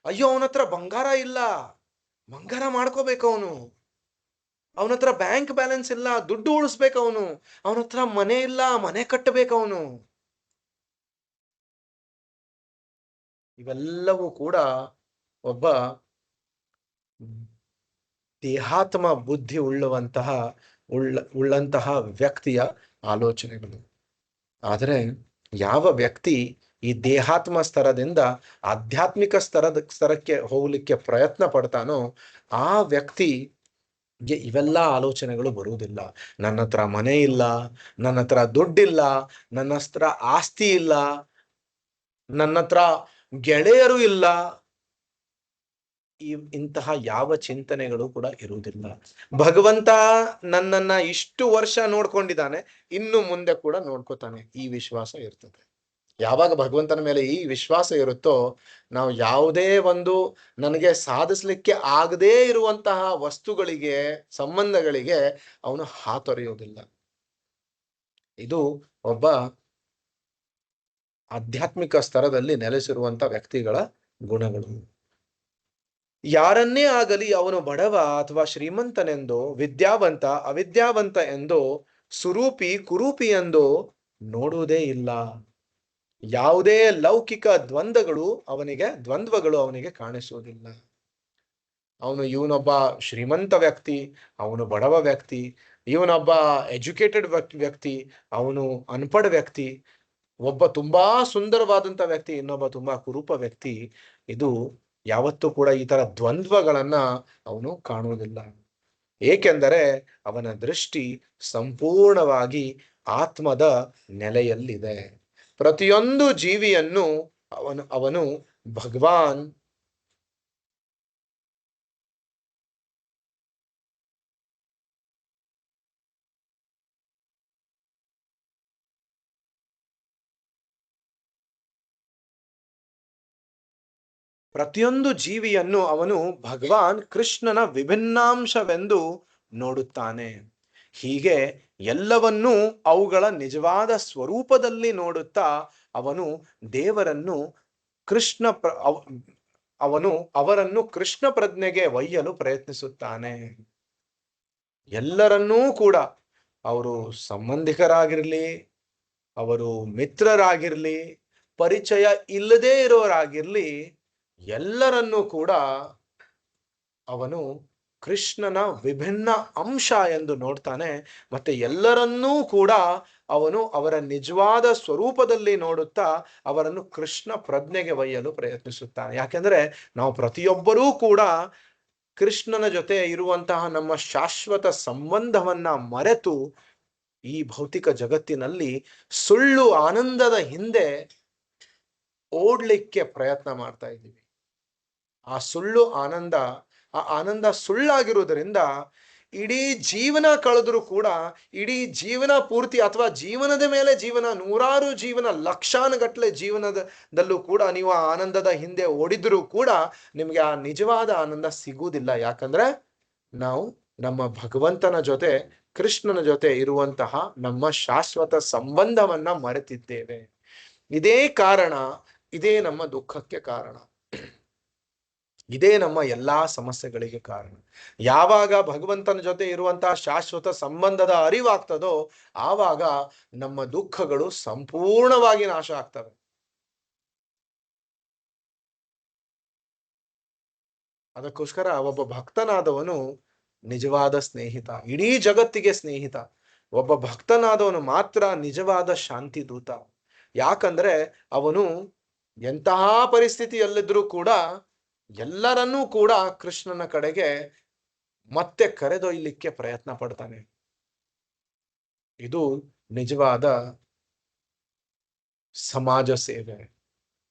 ಅಯ್ಯೋ, ಅವನ ಹತ್ರ ಬಂಗಾರ ಇಲ್ಲ, ಬಂಗಾರ ಮಾಡ್ಕೋಬೇಕು ಅವನು. ಅವನ ಹತ್ರ ಬ್ಯಾಂಕ್ ಬ್ಯಾಲೆನ್ಸ್ ಇಲ್ಲ, ದುಡ್ಡು ಉಳಿಸ್ಬೇಕು ಅವನು. ಅವನ ಹತ್ರ ಮನೆ ಇಲ್ಲ, ಮನೆ ಕಟ್ಟಬೇಕು ಅವನು. ಇವೆಲ್ಲವೂ ಕೂಡ ಒಬ್ಬ ದೇಹಾತ್ಮ ಬುದ್ಧಿ ಉಳ್ಳಂತಹ ವ್ಯಕ್ತಿಯ ಆಲೋಚನೆಗಳು. ಆದರೆ ಯಾವ ವ್ಯಕ್ತಿ ಈ ದೇಹಾತ್ಮ ಸ್ತರದಿಂದ ಆಧ್ಯಾತ್ಮಿಕ ಸ್ತರಕ್ಕೆ ಹೋಗ್ಲಿಕ್ಕೆ ಪ್ರಯತ್ನ ಪಡ್ತಾನೋ ಆ ವ್ಯಕ್ತಿಗೆ ಇವೆಲ್ಲ ಆಲೋಚನೆಗಳು ಬರುವುದಿಲ್ಲ. ನನ್ನ ಹತ್ರ ಮನೆ ಇಲ್ಲ, ನನ್ನ ಹತ್ರ ದುಡ್ಡಿಲ್ಲ, ನನ್ನ ಹತ್ರ ಆಸ್ತಿ ಇಲ್ಲ, ನನ್ನ ಹತ್ರ ಗೆಳೆಯರು ಇಲ್ಲ, ಇಂತಹ ಯಾವ ಚಿಂತನೆಗಳು ಕೂಡ ಇರುವುದಿಲ್ಲ. ಭಗವಂತ ನನ್ನನ್ನ ಇಷ್ಟು ವರ್ಷ ನೋಡ್ಕೊಂಡಿದ್ದಾನೆ, ಇನ್ನು ಮುಂದೆ ಕೂಡ ನೋಡ್ಕೋತಾನೆ, ಈ ವಿಶ್ವಾಸ ಇರ್ತದೆ. ಯಾವಾಗ ಭಗವಂತನ ಮೇಲೆ ಈ ವಿಶ್ವಾಸ ಇರುತ್ತೋ, ನಾವು ಯಾವುದೇ ಒಂದು ನನಗೆ ಸಾಧಿಸ್ಲಿಕ್ಕೆ ಆಗದೇ ಇರುವಂತಹ ವಸ್ತುಗಳಿಗೆ, ಸಂಬಂಧಗಳಿಗೆ ಅವನು ಹಾತೊರೆಯುವುದಿಲ್ಲ. ಇದು ಒಬ್ಬ ಆಧ್ಯಾತ್ಮಿಕ ಸ್ತರದಲ್ಲಿ ನೆಲೆಸಿರುವಂತ ವ್ಯಕ್ತಿಗಳ ಗುಣಗಳು. ಯಾರನ್ನೇ ಆಗಲಿ ಅವನು ಬಡವ ಅಥವಾ ಶ್ರೀಮಂತನೆಂದು, ವಿದ್ಯಾವಂತ ಅವಿದ್ಯಾವಂತ ಎಂದು, ಸುರೂಪಿ ಕುರೂಪಿ ಎಂದು ನೋಡುವುದೇ ಇಲ್ಲ. ಯಾವುದೇ ಲೌಕಿಕ ದ್ವಂದ್ವಗಳು ಅವನಿಗೆ ಕಾಣಿಸುವುದಿಲ್ಲ. ಇವನೊಬ್ಬ ಶ್ರೀಮಂತ ವ್ಯಕ್ತಿ, ಅವನು ಬಡವ ವ್ಯಕ್ತಿ, ಇವನೊಬ್ಬ ಎಜುಕೇಟೆಡ್ ವ್ಯಕ್ತಿ, ಅವನು ಅನ್ಪಢ ವ್ಯಕ್ತಿ, ಒಬ್ಬ ತುಂಬಾ ಸುಂದರವಾದಂತ ವ್ಯಕ್ತಿ, ಇನ್ನೊಬ್ಬ ತುಂಬಾ ಕುರೂಪ ವ್ಯಕ್ತಿ. ಇದು ಯಾವತ್ತೂ ಕೂಡ ಈ ತರ ದ್ವಂದ್ವಗಳನ್ನ ಅವನು ಕಾಣುವುದಿಲ್ಲ. ಏಕೆಂದರೆ ಅವನ ದೃಷ್ಟಿ ಸಂಪೂರ್ಣವಾಗಿ ಆತ್ಮದ ನೆಲೆಯಲ್ಲಿದೆ. ಪ್ರತಿಯೊಂದು ಜೀವಿಯನ್ನು ಅವನು ಭಗವಾನ್ ಅವನು ಭಗವಾನ್ ಕೃಷ್ಣನ ವಿಭಿನ್ನಾಂಶವೆಂದು ನೋಡುತ್ತಾನೆ. ಹೀಗೆ ಎಲ್ಲವನ್ನೂ ಅವುಗಳ ನಿಜವಾದ ಸ್ವರೂಪದಲ್ಲಿ ನೋಡುತ್ತಾ ಅವನು ದೇವರನ್ನು ಅವರನ್ನು ಕೃಷ್ಣ ಪ್ರಜ್ಞೆಗೆ ಒಯ್ಯಲು ಪ್ರಯತ್ನಿಸುತ್ತಾನೆ. ಎಲ್ಲರನ್ನೂ ಕೂಡ, ಅವರು ಸಂಬಂಧಿಕರಾಗಿರ್ಲಿ, ಅವರು ಮಿತ್ರರಾಗಿರ್ಲಿ, ಪರಿಚಯ ಇಲ್ಲದೇ ಇರೋರಾಗಿರ್ಲಿ, ಎಲ್ಲರನ್ನೂ ಕೂಡ ಅವನು ಕೃಷ್ಣನ ವಿಭಿನ್ನ ಅಂಶ ಎಂದು ನೋಡ್ತಾನೆ. ಮತ್ತೆ ಎಲ್ಲರನ್ನೂ ಕೂಡ ಅವನು ಅವರ ನಿಜವಾದ ಸ್ವರೂಪದಲ್ಲಿ ನೋಡುತ್ತಾ ಅವರನ್ನು ಕೃಷ್ಣ ಪ್ರಜ್ಞೆಗೆ ಒಯ್ಯಲು ಪ್ರಯತ್ನಿಸುತ್ತಾನೆ. ಯಾಕೆಂದ್ರೆ ನಾವು ಪ್ರತಿಯೊಬ್ಬರೂ ಕೂಡ ಕೃಷ್ಣನ ಜೊತೆ ಇರುವಂತಹ ನಮ್ಮ ಶಾಶ್ವತ ಸಂಬಂಧವನ್ನ ಮರೆತು ಈ ಭೌತಿಕ ಜಗತ್ತಿನಲ್ಲಿ ಸುಳ್ಳು ಆನಂದದ ಹಿಂದೆ ಓಡ್ಲಿಕ್ಕೆ ಪ್ರಯತ್ನ ಮಾಡ್ತಾ ಇದ್ದೀವಿ. ಆ ಆನಂದ ಸುಳ್ಳಾಗಿರುವುದರಿಂದ ಇಡೀ ಜೀವನ ಕಳೆದರೂ ಕೂಡ, ಇಡೀ ಜೀವನ ಪೂರ್ತಿ ಅಥವಾ ಜೀವನದ ಮೇಲೆ ಜೀವನ, ನೂರಾರು ಜೀವನ, ಲಕ್ಷಾನುಗಟ್ಟಲೆ ಜೀವನದಲ್ಲೂ ಕೂಡ ನೀವು ಆ ಆನಂದದ ಹಿಂದೆ ಓಡಿದ್ರೂ ಕೂಡ ನಿಮ್ಗೆ ಆ ನಿಜವಾದ ಆನಂದ ಸಿಗುವುದಿಲ್ಲ. ಯಾಕಂದ್ರೆ ನಾವು ನಮ್ಮ ಭಗವಂತನ ಜೊತೆ, ಕೃಷ್ಣನ ಜೊತೆ ಇರುವಂತಹ ನಮ್ಮ ಶಾಶ್ವತ ಸಂಬಂಧವನ್ನ ಮರೆತಿದ್ದೇವೆ. ಇದೇ ಕಾರಣ, ಇದೇ ನಮ್ಮ ದುಃಖಕ್ಕೆ ಕಾರಣ, ಇದೇ ನಮ್ಮ ಎಲ್ಲಾ ಸಮಸ್ಯೆಗಳಿಗೆ ಕಾರಣ. ಯಾವಾಗ ಭಗವಂತನ ಜೊತೆ ಇರುವಂತಹ ಶಾಶ್ವತ ಸಂಬಂಧದ ಅರಿವಾಗ್ತದೋ ಆವಾಗ ನಮ್ಮ ದುಃಖಗಳು ಸಂಪೂರ್ಣವಾಗಿ ನಾಶ ಆಗ್ತವೆ. ಅದಕ್ಕೋಸ್ಕರ ಒಬ್ಬ ಭಕ್ತನಾದವನು ನಿಜವಾದ ಸ್ನೇಹಿತ, ಇಡೀ ಜಗತ್ತಿಗೆ ಸ್ನೇಹಿತ. ಒಬ್ಬ ಭಕ್ತನಾದವನು ಮಾತ್ರ ನಿಜವಾದ ಶಾಂತಿ ದೂತ. ಯಾಕಂದ್ರೆ ಅವನು ಎಂತಹ ಪರಿಸ್ಥಿತಿಯಲ್ಲಿದ್ರೂ ಕೂಡ ಎಲ್ಲರನ್ನೂ ಕೂಡ ಕೃಷ್ಣನ ಕಡೆಗೆ ಮತ್ತೆ ಕರೆದೊಯ್ಯಲಿಕ್ಕೆ ಪ್ರಯತ್ನ ಪಡ್ತಾನೆ. ಇದು ನಿಜವಾದ ಸಮಾಜ ಸೇವೆ.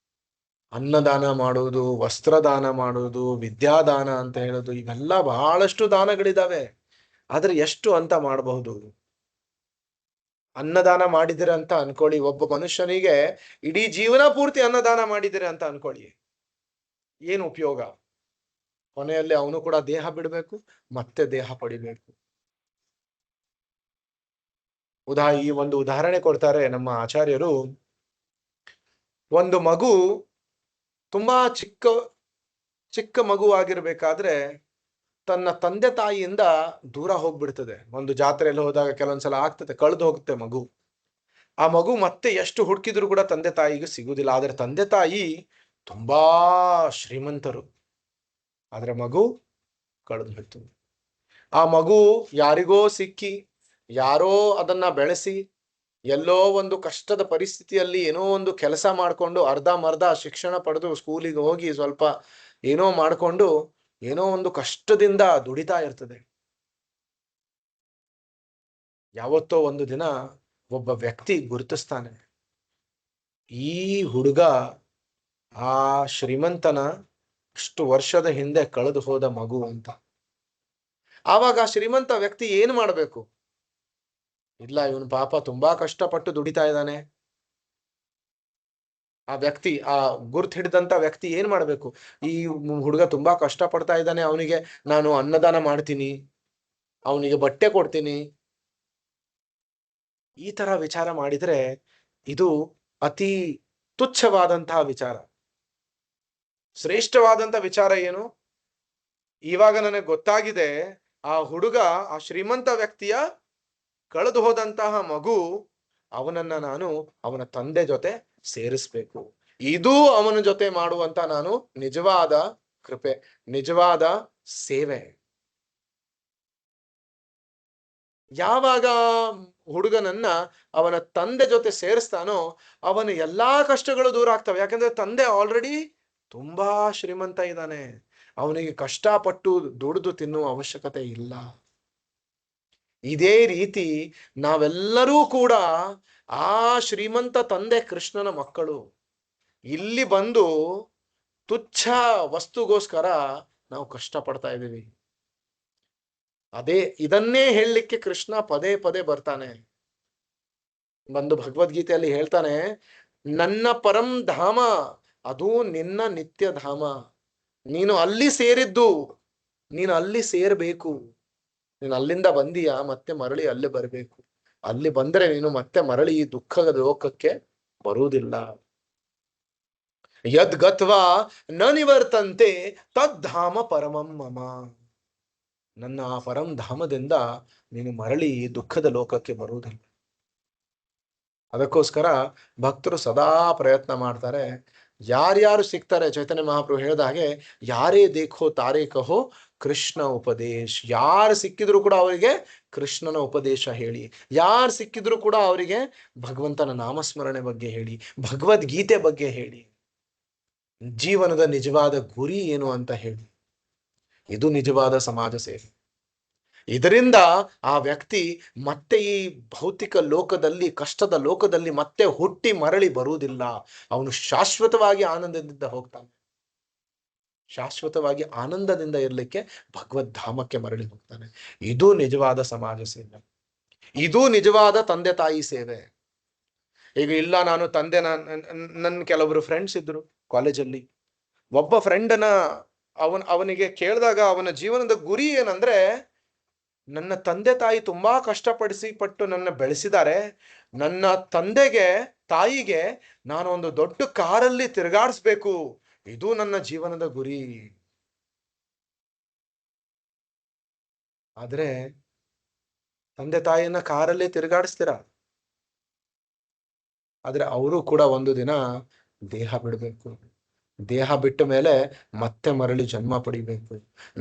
ಅನ್ನದಾನ ಮಾಡುವುದು, ವಸ್ತ್ರದಾನ ಮಾಡುವುದು, ವಿದ್ಯಾದಾನ ಅಂತ ಹೇಳೋದು, ಇವೆಲ್ಲ ಬಹಳಷ್ಟು ದಾನಗಳಿದಾವೆ. ಆದ್ರೆ ಎಷ್ಟು ಅಂತ ಮಾಡಬಹುದು? ಅನ್ನದಾನ ಮಾಡಿದಿರ ಅಂತ ಅನ್ಕೊಳ್ಳಿ, ಒಬ್ಬ ಮನುಷ್ಯನಿಗೆ ಇಡೀ ಜೀವನ ಪೂರ್ತಿ ಅನ್ನದಾನ ಮಾಡಿದಿರ ಅಂತ ಅನ್ಕೊಳ್ಳಿ, ಏನು ಉಪಯೋಗ? ಕೊನೆಯಲ್ಲಿ ಅವನು ಕೂಡ ದೇಹ ಬಿಡಬೇಕು, ಮತ್ತೆ ದೇಹ ಪಡಿಬೇಕು. ಈ ಒಂದು ಉದಾಹರಣೆ ಕೊಡ್ತಾರೆ ನಮ್ಮ ಆಚಾರ್ಯರು. ಒಂದು ಮಗು ತುಂಬಾ ಚಿಕ್ಕ ಮಗು ಆಗಿರ್ಬೇಕಾದ್ರೆ ತನ್ನ ತಂದೆ ತಾಯಿಯಿಂದ ದೂರ ಹೋಗ್ಬಿಡ್ತದೆ. ಒಂದು ಜಾತ್ರೆಯಲ್ಲಿ ಹೋದಾಗ ಕೆಲವೊಂದ್ಸಲ ಆಗ್ತದೆ, ಕಳೆದು ಹೋಗುತ್ತೆ ಮಗು. ಆ ಮಗು ಮತ್ತೆ ಎಷ್ಟು ಹುಡುಕಿದ್ರು ಕೂಡ ತಂದೆ ತಾಯಿಗೆ ಸಿಗುದಿಲ್ಲ. ಆದ್ರೆ ತಂದೆ ತಾಯಿ ತುಂಬಾ ಶ್ರೀಮಂತರು, ಆದ್ರೆ ಮಗು ಕಳೆದು ಹೋಯ್ತು. ಆ ಮಗು ಯಾರಿಗೋ ಸಿಕ್ಕಿ, ಯಾರೋ ಅದನ್ನ ಬೆಳೆಸಿ ಎಲ್ಲೋ ಒಂದು ಕಷ್ಟದ ಪರಿಸ್ಥಿತಿಯಲ್ಲಿ ಏನೋ ಒಂದು ಕೆಲಸ ಮಾಡ್ಕೊಂಡು ಅರ್ಧಂಬರ್ಧ ಶಿಕ್ಷಣ ಪಡೆದು ಸ್ಕೂಲಿಗೆ ಹೋಗಿ ಸ್ವಲ್ಪ ಏನೋ ಮಾಡ್ಕೊಂಡು ಏನೋ ಒಂದು ಕಷ್ಟದಿಂದ ದುಡಿತಾ ಇರ್ತದೆ. ಯಾವತ್ತೋ ಒಂದು ದಿನ ಒಬ್ಬ ವ್ಯಕ್ತಿ ಗುರುತಿಸ್ತಾನೆ, ಈ ಹುಡುಗ ಆ ಶ್ರೀಮಂತನ ಅಷ್ಟು ವರ್ಷದ ಹಿಂದೆ ಕಳೆದು ಹೋದ ಮಗು ಅಂತ. ಆವಾಗ ಆ ಶ್ರೀಮಂತ ವ್ಯಕ್ತಿ ಏನ್ ಮಾಡ್ಬೇಕು? ಇಲ್ಲ, ಇವನು ಪಾಪ ತುಂಬಾ ಕಷ್ಟಪಟ್ಟು ದುಡಿತಾ ಇದ್ದಾನೆ. ಆ ವ್ಯಕ್ತಿ, ಆ ಗುರ್ತ್ ಹಿಡಿದಂತ ವ್ಯಕ್ತಿ ಏನ್ ಮಾಡ್ಬೇಕು? ಈ ಹುಡುಗ ತುಂಬಾ ಕಷ್ಟ ಪಡ್ತಾ ಇದ್ದಾನೆ, ಅವನಿಗೆ ನಾನು ಅನ್ನದಾನ ಮಾಡ್ತೀನಿ, ಅವನಿಗೆ ಬಟ್ಟೆ ಕೊಡ್ತೀನಿ. ಈ ತರ ವಿಚಾರ ಮಾಡಿದ್ರೆ ಇದು ಅತಿ ತುಚ್ಛವಾದಂತಹ ವಿಚಾರ. ಶ್ರೇಷ್ಠವಾದಂತ ವಿಚಾರ ಏನು? ಇವಾಗ ನನಗೆ ಗೊತ್ತಾಗಿದೆ, ಆ ಹುಡುಗ ಆ ಶ್ರೀಮಂತ ವ್ಯಕ್ತಿಯ ಕಳೆದು ಹೋದಂತಹ ಮಗು, ಅವನನ್ನ ನಾನು ಅವನ ತಂದೆ ಜೊತೆ ಸೇರಿಸ್ಬೇಕು. ಇದು ಅವನ ಜೊತೆ ಮಾಡುವಂತ ನಾನು ನಿಜವಾದ ಕೃಪೆ, ನಿಜವಾದ ಸೇವೆ. ಯಾವಾಗ ಹುಡುಗನನ್ನ ಅವನ ತಂದೆ ಜೊತೆ ಸೇರಿಸ್ತಾನೋ ಅವನ ಎಲ್ಲಾ ಕಷ್ಟಗಳು ದೂರ ಆಗ್ತವೆ. ಯಾಕಂದ್ರೆ ತಂದೆ ಆಲ್ರೆಡಿ ತುಂಬಾ ಶ್ರೀಮಂತ ಇದ್ದಾನೆ, ಅವನಿಗೆ ಕಷ್ಟಪಟ್ಟು ದುಡಿದು ತಿನ್ನುವ ಅವಶ್ಯಕತೆ ಇಲ್ಲ. ಇದೇ ರೀತಿ ನಾವೆಲ್ಲರೂ ಕೂಡ ಆ ಶ್ರೀಮಂತ ತಂದೆ ಕೃಷ್ಣನ ಮಕ್ಕಳು. ಇಲ್ಲಿ ಬಂದು ತುಚ್ಛ ವಸ್ತುಗೋಸ್ಕರ ನಾವು ಕಷ್ಟ ಪಡ್ತಾ ಇದ್ದೀವಿ. ಇದನ್ನೇ ಹೇಳಲಿಕ್ಕೆ ಕೃಷ್ಣ ಪದೇ ಪದೇ ಬರ್ತಾನೆ. ಬಂದು ಭಗವದ್ಗೀತೆಯಲ್ಲಿ ಹೇಳ್ತಾನೆ, ನನ್ನ ಪರಂ ಧಾಮ ಅದು ನಿನ್ನ ನಿತ್ಯ ಧಾಮ. ನೀನು ಅಲ್ಲಿ ಸೇರಿದ್ದು, ನೀನು ಅಲ್ಲಿ ಸೇರ್ಬೇಕು. ನೀನು ಅಲ್ಲಿಂದ ಬಂದೀಯ, ಮತ್ತೆ ಮರಳಿ ಅಲ್ಲಿ ಬರಬೇಕು. ಅಲ್ಲಿ ಬಂದ್ರೆ ನೀನು ಮತ್ತೆ ಮರಳಿ ಈ ದುಃಖದ ಲೋಕಕ್ಕೆ ಬರುವುದಿಲ್ಲ. ಯದ್ ಗತ್ವಾ ನ ನಿವರ್ತಂತೆ ತದ್ಧಾಮ ಪರಮಂ ಮಮ. ನನ್ನ ಆ ಪರಂ ಧಾಮದಿಂದ ನೀನು ಮರಳಿ ದುಃಖದ ಲೋಕಕ್ಕೆ ಬರುವುದಿಲ್ಲ. ಅದಕ್ಕೋಸ್ಕರ ಭಕ್ತರು ಸದಾ ಪ್ರಯತ್ನ ಮಾಡ್ತಾರೆ. ಯಾರ್ಯಾರು ಸಿಗ್ತಾರೆ, ಚೈತನ್ಯ ಮಹಾಪ್ರಭು ಹೇಳಿದ ಹಾಗೆ, ಯಾರೇ ದೇಖೋ ತಾರೇ ಕಹೋ ಕೃಷ್ಣ ಉಪದೇಶ್. ಯಾರು ಸಿಕ್ಕಿದ್ರು ಕೂಡ ಅವರಿಗೆ ಕೃಷ್ಣನ ಉಪದೇಶ ಹೇಳಿ. ಯಾರು ಸಿಕ್ಕಿದ್ರು ಕೂಡ ಅವರಿಗೆ ಭಗವಂತನ ನಾಮಸ್ಮರಣೆ ಬಗ್ಗೆ ಹೇಳಿ, ಭಗವದ್ಗೀತೆ ಬಗ್ಗೆ ಹೇಳಿ, ಜೀವನದ ನಿಜವಾದ ಗುರಿ ಏನು ಅಂತ ಹೇಳಿ. ಇದು ನಿಜವಾದ ಸಮಾಜ ಸೇವೆ. ಇದರಿಂದ ಆ ವ್ಯಕ್ತಿ ಮತ್ತೆ ಈ ಭೌತಿಕ ಲೋಕದಲ್ಲಿ, ಕಷ್ಟದ ಲೋಕದಲ್ಲಿ ಮತ್ತೆ ಹುಟ್ಟಿ ಮರಳಿ ಬರುವುದಿಲ್ಲ. ಅವನು ಶಾಶ್ವತವಾಗಿ ಆನಂದದಿಂದ ಹೋಗ್ತಾನೆ. ಶಾಶ್ವತವಾಗಿ ಆನಂದದಿಂದ ಇರಲಿಕ್ಕೆ ಭಗವದ್ಧಾಮಕ್ಕೆ ಮರಳಿ ಹೋಗ್ತಾನೆ. ಇದು ನಿಜವಾದ ಸಮಾಜ ಸೇವೆ, ಇದು ನಿಜವಾದ ತಂದೆ ತಾಯಿ ಸೇವೆ. ಈಗ ಇಲ್ಲ, ನಾನು ತಂದೆ, ನನ್ನ ಕೆಲವರು ಫ್ರೆಂಡ್ಸ್ ಇದ್ರು ಕಾಲೇಜಲ್ಲಿ. ಒಬ್ಬ ಫ್ರೆಂಡನ ಅವನಿಗೆ ಕೇಳಿದಾಗ ಅವನ ಜೀವನದ ಗುರಿ ಏನಂದ್ರೆ, ನನ್ನ ತಂದೆ ತಾಯಿ ತುಂಬಾ ಪಟ್ಟು ನನ್ನ ಬೆಳೆಸಿದ್ದಾರೆ, ನನ್ನ ತಂದೆಗೆ ತಾಯಿಗೆ ನಾನು ಒಂದು ದೊಡ್ಡ ಕಾರಲ್ಲಿ ತಿರುಗಾಡಿಸ್ಬೇಕು, ಇದು ನನ್ನ ಜೀವನದ ಗುರಿ. ಆದ್ರೆ ತಂದೆ ತಾಯಿಯನ್ನ ಕಾರಲ್ಲಿ ತಿರುಗಾಡಿಸ್ತೀರಾ, ಆದ್ರೆ ಅವರು ಕೂಡ ಒಂದು ದಿನ ದೇಹ ಬಿಡಬೇಕು. ದೇಹ ಬಿಟ್ಟ ಮೇಲೆ ಮತ್ತೆ ಮರಳಿ ಜನ್ಮ ಪಡಿಬೇಕು.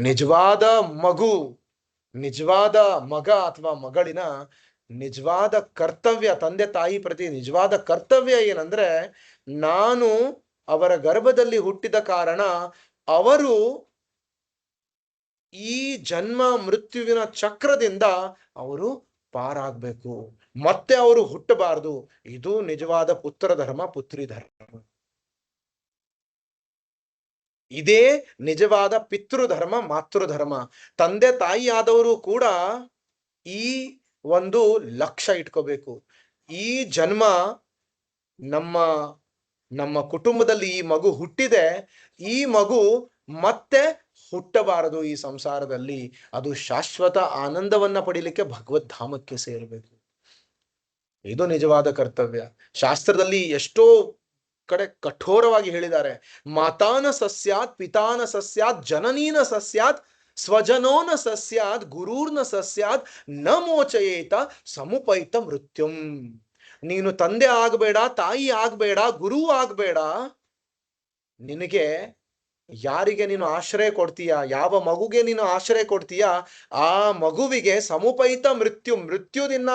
ನಿಜವಾದ ಮಗು, ನಿಜವಾದ ಮಗ ಅಥವಾ ಮಗಳಿನ ನಿಜವಾದ ಕರ್ತವ್ಯ, ತಂದೆ ತಾಯಿ ಪ್ರತಿ ನಿಜವಾದ ಕರ್ತವ್ಯ ಏನಂದ್ರೆ, ನಾನು ಅವರ ಗರ್ಭದಲ್ಲಿ ಹುಟ್ಟಿದ ಕಾರಣ ಅವರು ಈ ಜನ್ಮ ಮೃತ್ಯುವಿನ ಚಕ್ರದಿಂದ ಅವರು ಪಾರಾಗ್ಬೇಕು, ಮತ್ತೆ ಅವರು ಹುಟ್ಟಬಾರದು. ಇದು ನಿಜವಾದ ಪುತ್ರ ಧರ್ಮ, ಪುತ್ರಿ ಧರ್ಮ. ಇದೇ ನಿಜವಾದ ಪಿತೃಧರ್ಮ, ಮಾತೃಧರ್ಮ. ತಂದೆ ತಾಯಿ ಆದವರು ಕೂಡ ಈ ಒಂದು ಲಕ್ಷ್ಯ ಇಟ್ಕೋಬೇಕು. ಈ ಜನ್ಮ ನಮ್ಮ ನಮ್ಮ ಕುಟುಂಬದಲ್ಲಿ ಈ ಮಗು ಹುಟ್ಟಿದೆ, ಈ ಮಗು ಮತ್ತೆ ಹುಟ್ಟಬಾರದು ಈ ಸಂಸಾರದಲ್ಲಿ. ಅದು ಶಾಶ್ವತ ಆನಂದವನ್ನ ಪಡಿಲಿಕ್ಕೆ ಭಗವದ್ಧಾಮಕ್ಕೆ ಸೇರಬೇಕು. ಇದು ನಿಜವಾದ ಕರ್ತವ್ಯ. ಶಾಸ್ತ್ರದಲ್ಲಿ ಎಷ್ಟೋ ಕಡೆ ಕಠೋರವಾಗಿ ಹೇಳಿದ್ದಾರೆ. ಮಾತಾನ ಸಸ್ಯಾತ್, ಪಿತಾನ ಸಸ್ಯಾತ್, ಜನನೀನ ಸಸ್ಯಾತ್, ಸ್ವಜನೋನ ಸಸ್ಯಾತ್, ಗುರೂರ್ನ ಸಸ್ಯಾತ್, ನ ಮೋಚಯೇತ ಸಮುಪೈತ ಮೃತ್ಯುಂ. ನೀನು ತಂದೆ ಆಗ್ಬೇಡ, ತಾಯಿ ಆಗ್ಬೇಡ, ಗುರು ಆಗ್ಬೇಡ, ನಿನಗೆ ಯಾರಿಗೆ ನೀನು ಆಶ್ರಯ ಕೊಡ್ತೀಯಾ, ಯಾವ ಮಗುಗೆ ನೀನು ಆಶ್ರಯ ಕೊಡ್ತೀಯಾ, ಆ ಮಗುವಿಗೆ ಸಮುಪೈತ ಮೃತ್ಯುದಿಂದ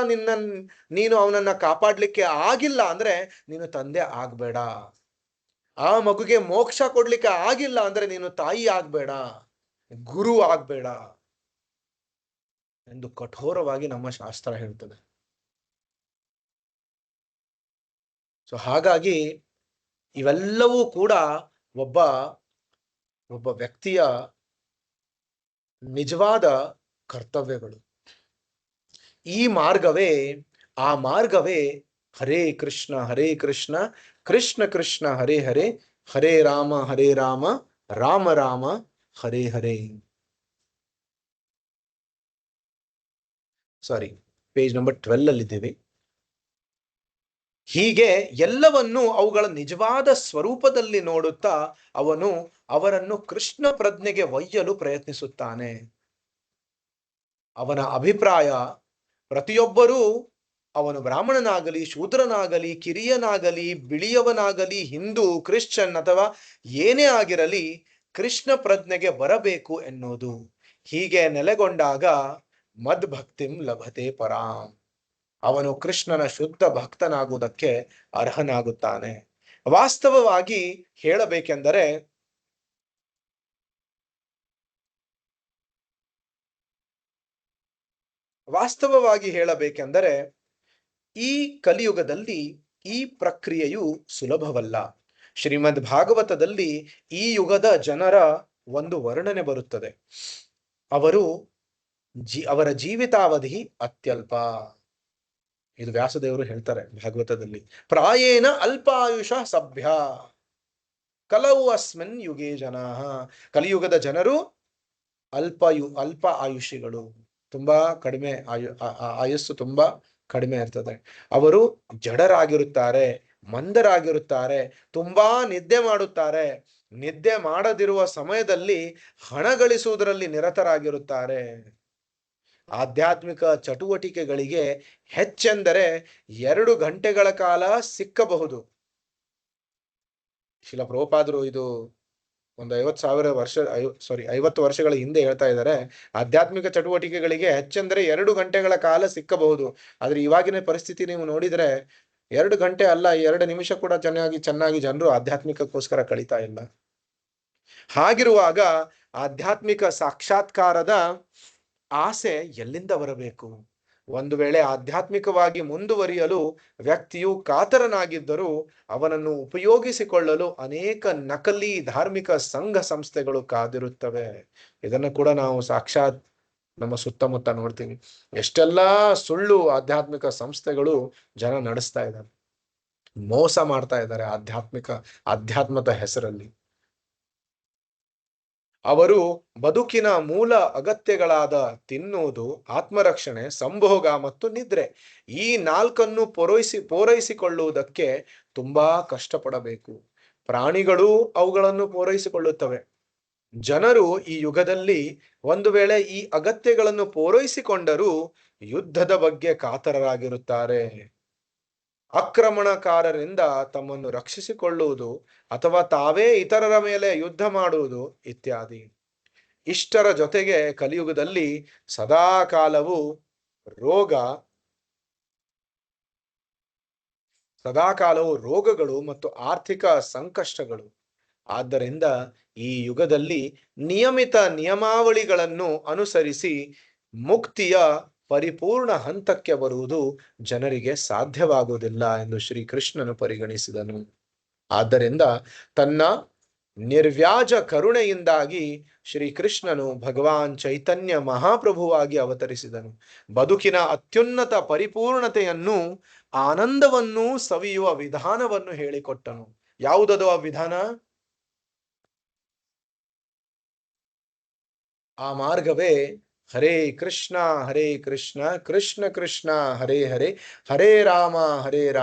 ನೀನು ಅವನನ್ನ ಕಾಪಾಡ್ಲಿಕ್ಕೆ ಆಗಿಲ್ಲ ಅಂದ್ರೆ ನೀನು ತಂದೆ ಆಗ್ಬೇಡ. ಆ ಮಗುಗೆ ಮೋಕ್ಷ ಕೊಡ್ಲಿಕ್ಕೆ ಆಗಿಲ್ಲ ಅಂದ್ರೆ ನೀನು ತಾಯಿ ಆಗ್ಬೇಡ, ಗುರು ಆಗ್ಬೇಡ ಎಂದು ಕಠೋರವಾಗಿ ನಮ್ಮ ಶಾಸ್ತ್ರ ಹೇಳ್ತದೆ. ಸೊ ಹಾಗಾಗಿ ಇವೆಲ್ಲವೂ ಕೂಡ ಒಬ್ಬ ಒಬ್ಬ ವ್ಯಕ್ತಿಯ ನಿಜವಾದ ಕರ್ತವ್ಯಗಳು. ಈ ಮಾರ್ಗವೇ ಆ ಮಾರ್ಗವೇ ಹರೇ ಕೃಷ್ಣ ಕೃಷ್ಣ ಕೃಷ್ಣ ಹರೇ ಹರೇ, ಹರೇ ರಾಮ ರಾಮ ರಾಮ ಹರೇ ಹರೇ. ಸಾರಿ, ಪೇಜ್ ನಂಬರ್ 12 ಅಲ್ಲಿದ್ದೀವಿ. ಹೀಗೆ ಎಲ್ಲವನ್ನೂ ಅವುಗಳ ನಿಜವಾದ ಸ್ವರೂಪದಲ್ಲಿ ನೋಡುತ್ತಾ ಅವನು ಅವರನ್ನು ಕೃಷ್ಣ ಪ್ರಜ್ಞೆಗೆ ಒಯ್ಯಲು ಪ್ರಯತ್ನಿಸುತ್ತಾನೆ. ಅವನ ಅಭಿಪ್ರಾಯ ಪ್ರತಿಯೊಬ್ಬರೂ, ಅವನು ಬ್ರಾಹ್ಮಣನಾಗಲಿ, ಶೂದ್ರನಾಗಲಿ, ಕಿರಿಯನಾಗಲಿ, ಬಿಳಿಯವನಾಗಲಿ, ಹಿಂದೂ, ಕ್ರಿಶ್ಚಿಯನ್ ಅಥವಾ ಏನೇ ಆಗಿರಲಿ, ಕೃಷ್ಣ ಪ್ರಜ್ಞೆಗೆ ಬರಬೇಕು ಎನ್ನುವುದು. ಹೀಗೆ ನೆಲೆಗೊಂಡಾಗ ಮದ್ಭಕ್ತಿಂ ಲಭತೆ ಪರಾಂ, ಅವನು ಕೃಷ್ಣನ ಶುದ್ಧ ಭಕ್ತನಾಗುವುದಕ್ಕೆ ಅರ್ಹನಾಗುತ್ತಾನೆ. ವಾಸ್ತವವಾಗಿ ಹೇಳಬೇಕೆಂದರೆ ಈ ಕಲಿಯುಗದಲ್ಲಿ ಈ ಪ್ರಕ್ರಿಯೆಯು ಸುಲಭವಲ್ಲ. ಶ್ರೀಮದ್ ಭಾಗವತದಲ್ಲಿ ಈ ಯುಗದ ಜನರ ಒಂದು ವರ್ಣನೆ ಬರುತ್ತದೆ. ಅವರ ಜೀವಿತಾವಧಿ ಅತ್ಯಲ್ಪ. ಇದು ವ್ಯಾಸದೇವರು ಹೇಳ್ತಾರೆ ಭಾಗವತದಲ್ಲಿ. ಪ್ರಾಯೇಣ ಅಲ್ಪಾಯುಷ ಸಭ್ಯ ಕಲವು ಅಸ್ಮಿನ್ ಯುಗೇ ಜನಾಃ. ಕಲಿಯುಗದ ಜನರು ಅಲ್ಪ ಆಯುಷಿಗಳು, ತುಂಬಾ ಕಡಿಮೆ ಆಯುಸ್ಸು ತುಂಬಾ ಕಡಿಮೆ ಇರ್ತದೆ. ಅವರು ಜಡರಾಗಿರುತ್ತಾರೆ, ಮಂದರಾಗಿರುತ್ತಾರೆ, ತುಂಬಾ ನಿದ್ದೆ ಮಾಡುತ್ತಾರೆ. ನಿದ್ದೆ ಮಾಡದಿರುವ ಸಮಯದಲ್ಲಿ ಹಣ ಗಳಿಸುವುದರಲ್ಲಿ ನಿರತರಾಗಿರುತ್ತಾರೆ. ಆಧ್ಯಾತ್ಮಿಕ ಚಟುವಟಿಕೆಗಳಿಗೆ ಹೆಚ್ಚೆಂದರೆ 2 ಗಂಟೆಗಳ ಕಾಲ ಸಿಕ್ಕಬಹುದು. ಶಿಲ ಪ್ರಭುಪಾದರು ಇದು ಒಂದು 50 ವರ್ಷಗಳ ಹಿಂದೆ ಹೇಳ್ತಾ ಇದ್ದಾರೆ, ಆಧ್ಯಾತ್ಮಿಕ ಚಟುವಟಿಕೆಗಳಿಗೆ ಹೆಚ್ಚೆಂದರೆ 2 ಗಂಟೆಗಳ ಕಾಲ ಸಿಕ್ಕಬಹುದು. ಆದ್ರೆ ಇವಾಗಿನ ಪರಿಸ್ಥಿತಿ ನೀವು ನೋಡಿದ್ರೆ 2 ಗಂಟೆ ಅಲ್ಲ, 2 ನಿಮಿಷ ಕೂಡ ಚೆನ್ನಾಗಿ ಜನರು ಆಧ್ಯಾತ್ಮಿಕಕ್ಕೋಸ್ಕರ ಕಳೀತಾ ಇಲ್ಲ. ಹಾಗಿರುವಾಗ ಆಧ್ಯಾತ್ಮಿಕ ಸಾಕ್ಷಾತ್ಕಾರದ ಆಸೆ ಎಲ್ಲಿಂದ ಬರಬೇಕು? ಒಂದು ವೇಳೆ ಆಧ್ಯಾತ್ಮಿಕವಾಗಿ ಮುಂದುವರಿಯಲು ವ್ಯಕ್ತಿಯು ಕಾತರನಾಗಿದ್ದರೂ ಅವನನ್ನು ಉಪಯೋಗಿಸಿಕೊಳ್ಳಲು ಅನೇಕ ನಕಲಿ ಧಾರ್ಮಿಕ ಸಂಘ ಸಂಸ್ಥೆಗಳು ಕಾದಿರುತ್ತವೆ. ಇದನ್ನು ಕೂಡ ನಾವು ಸಾಕ್ಷಾತ್ ನಮ್ಮ ಸುತ್ತಮುತ್ತ ನೋಡ್ತೀವಿ. ಎಷ್ಟೆಲ್ಲಾ ಸುಳ್ಳು ಆಧ್ಯಾತ್ಮಿಕ ಸಂಸ್ಥೆಗಳು ಜನ ನಡೆಸ್ತಾ ಇದ್ದಾರೆ, ಮೋಸ ಮಾಡ್ತಾ ಇದ್ದಾರೆ ಆಧ್ಯಾತ್ಮದ ಹೆಸರಲ್ಲಿ. ಅವರು ಬದುಕಿನ ಮೂಲ ಅಗತ್ಯಗಳಾದ ತಿನ್ನುವುದು, ಆತ್ಮರಕ್ಷಣೆ, ಸಂಭೋಗ ಮತ್ತು ನಿದ್ರೆ, ಈ 4 ಪೂರೈಸಿಕೊಳ್ಳುವುದಕ್ಕೆ ತುಂಬಾ ಕಷ್ಟಪಡಬೇಕು. ಪ್ರಾಣಿಗಳು ಅವುಗಳನ್ನು ಪೂರೈಸಿಕೊಳ್ಳುತ್ತವೆ. ಜನರು ಈ ಯುಗದಲ್ಲಿ ಒಂದು ವೇಳೆ ಈ ಅಗತ್ಯಗಳನ್ನು ಪೂರೈಸಿಕೊಂಡರೂ ಯುದ್ಧದ ಬಗ್ಗೆ ಕಾತರರಾಗಿರುತ್ತಾರೆ. ಆಕ್ರಮಣಕಾರರಿಂದ ತಮ್ಮನ್ನು ರಕ್ಷಿಸಿಕೊಳ್ಳುವುದು ಅಥವಾ ತಾವೇ ಇತರರ ಮೇಲೆ ಯುದ್ಧ ಮಾಡುವುದು ಇತ್ಯಾದಿ. ಇಷ್ಟರ ಜೊತೆಗೆ ಕಲಿಯುಗದಲ್ಲಿ ಸದಾಕಾಲವು ರೋಗಗಳು ಮತ್ತು ಆರ್ಥಿಕ ಸಂಕಷ್ಟಗಳು. ಆದ್ದರಿಂದ ಈ ಯುಗದಲ್ಲಿ ನಿಯಮಿತ ನಿಯಮಾವಳಿಗಳನ್ನು ಅನುಸರಿಸಿ ಮುಕ್ತಿಯ ಪರಿಪೂರ್ಣ ಹಂತಕ್ಕೆ ಬರುವುದು ಜನರಿಗೆ ಸಾಧ್ಯವಾಗುವುದಿಲ್ಲ ಎಂದು ಶ್ರೀಕೃಷ್ಣನು ಪರಿಗಣಿಸಿದನು. ಆದ್ದರಿಂದ ತನ್ನ ನಿರ್ವ್ಯಾಜ ಕರುಣೆಯಿಂದಾಗಿ ಶ್ರೀಕೃಷ್ಣನು ಭಗವಾನ್ ಚೈತನ್ಯ ಮಹಾಪ್ರಭುವಾಗಿ ಅವತರಿಸಿದನು. ಬದುಕಿನ ಅತ್ಯುನ್ನತ ಪರಿಪೂರ್ಣತೆಯನ್ನು, ಆನಂದವನ್ನು ಸವಿಯುವ ವಿಧಾನವನ್ನು ಹೇಳಿಕೊಟ್ಟನು. ಯಾವುದದು ಆ ವಿಧಾನ? ಆ ಮಾರ್ಗವೇ ಹರೇ ಕೃಷ್ಣ ಕೃಷ್ಣ ಕೃಷ್ಣ ಹರೇ ಹರೇ, ಹರೇ ರಾಮ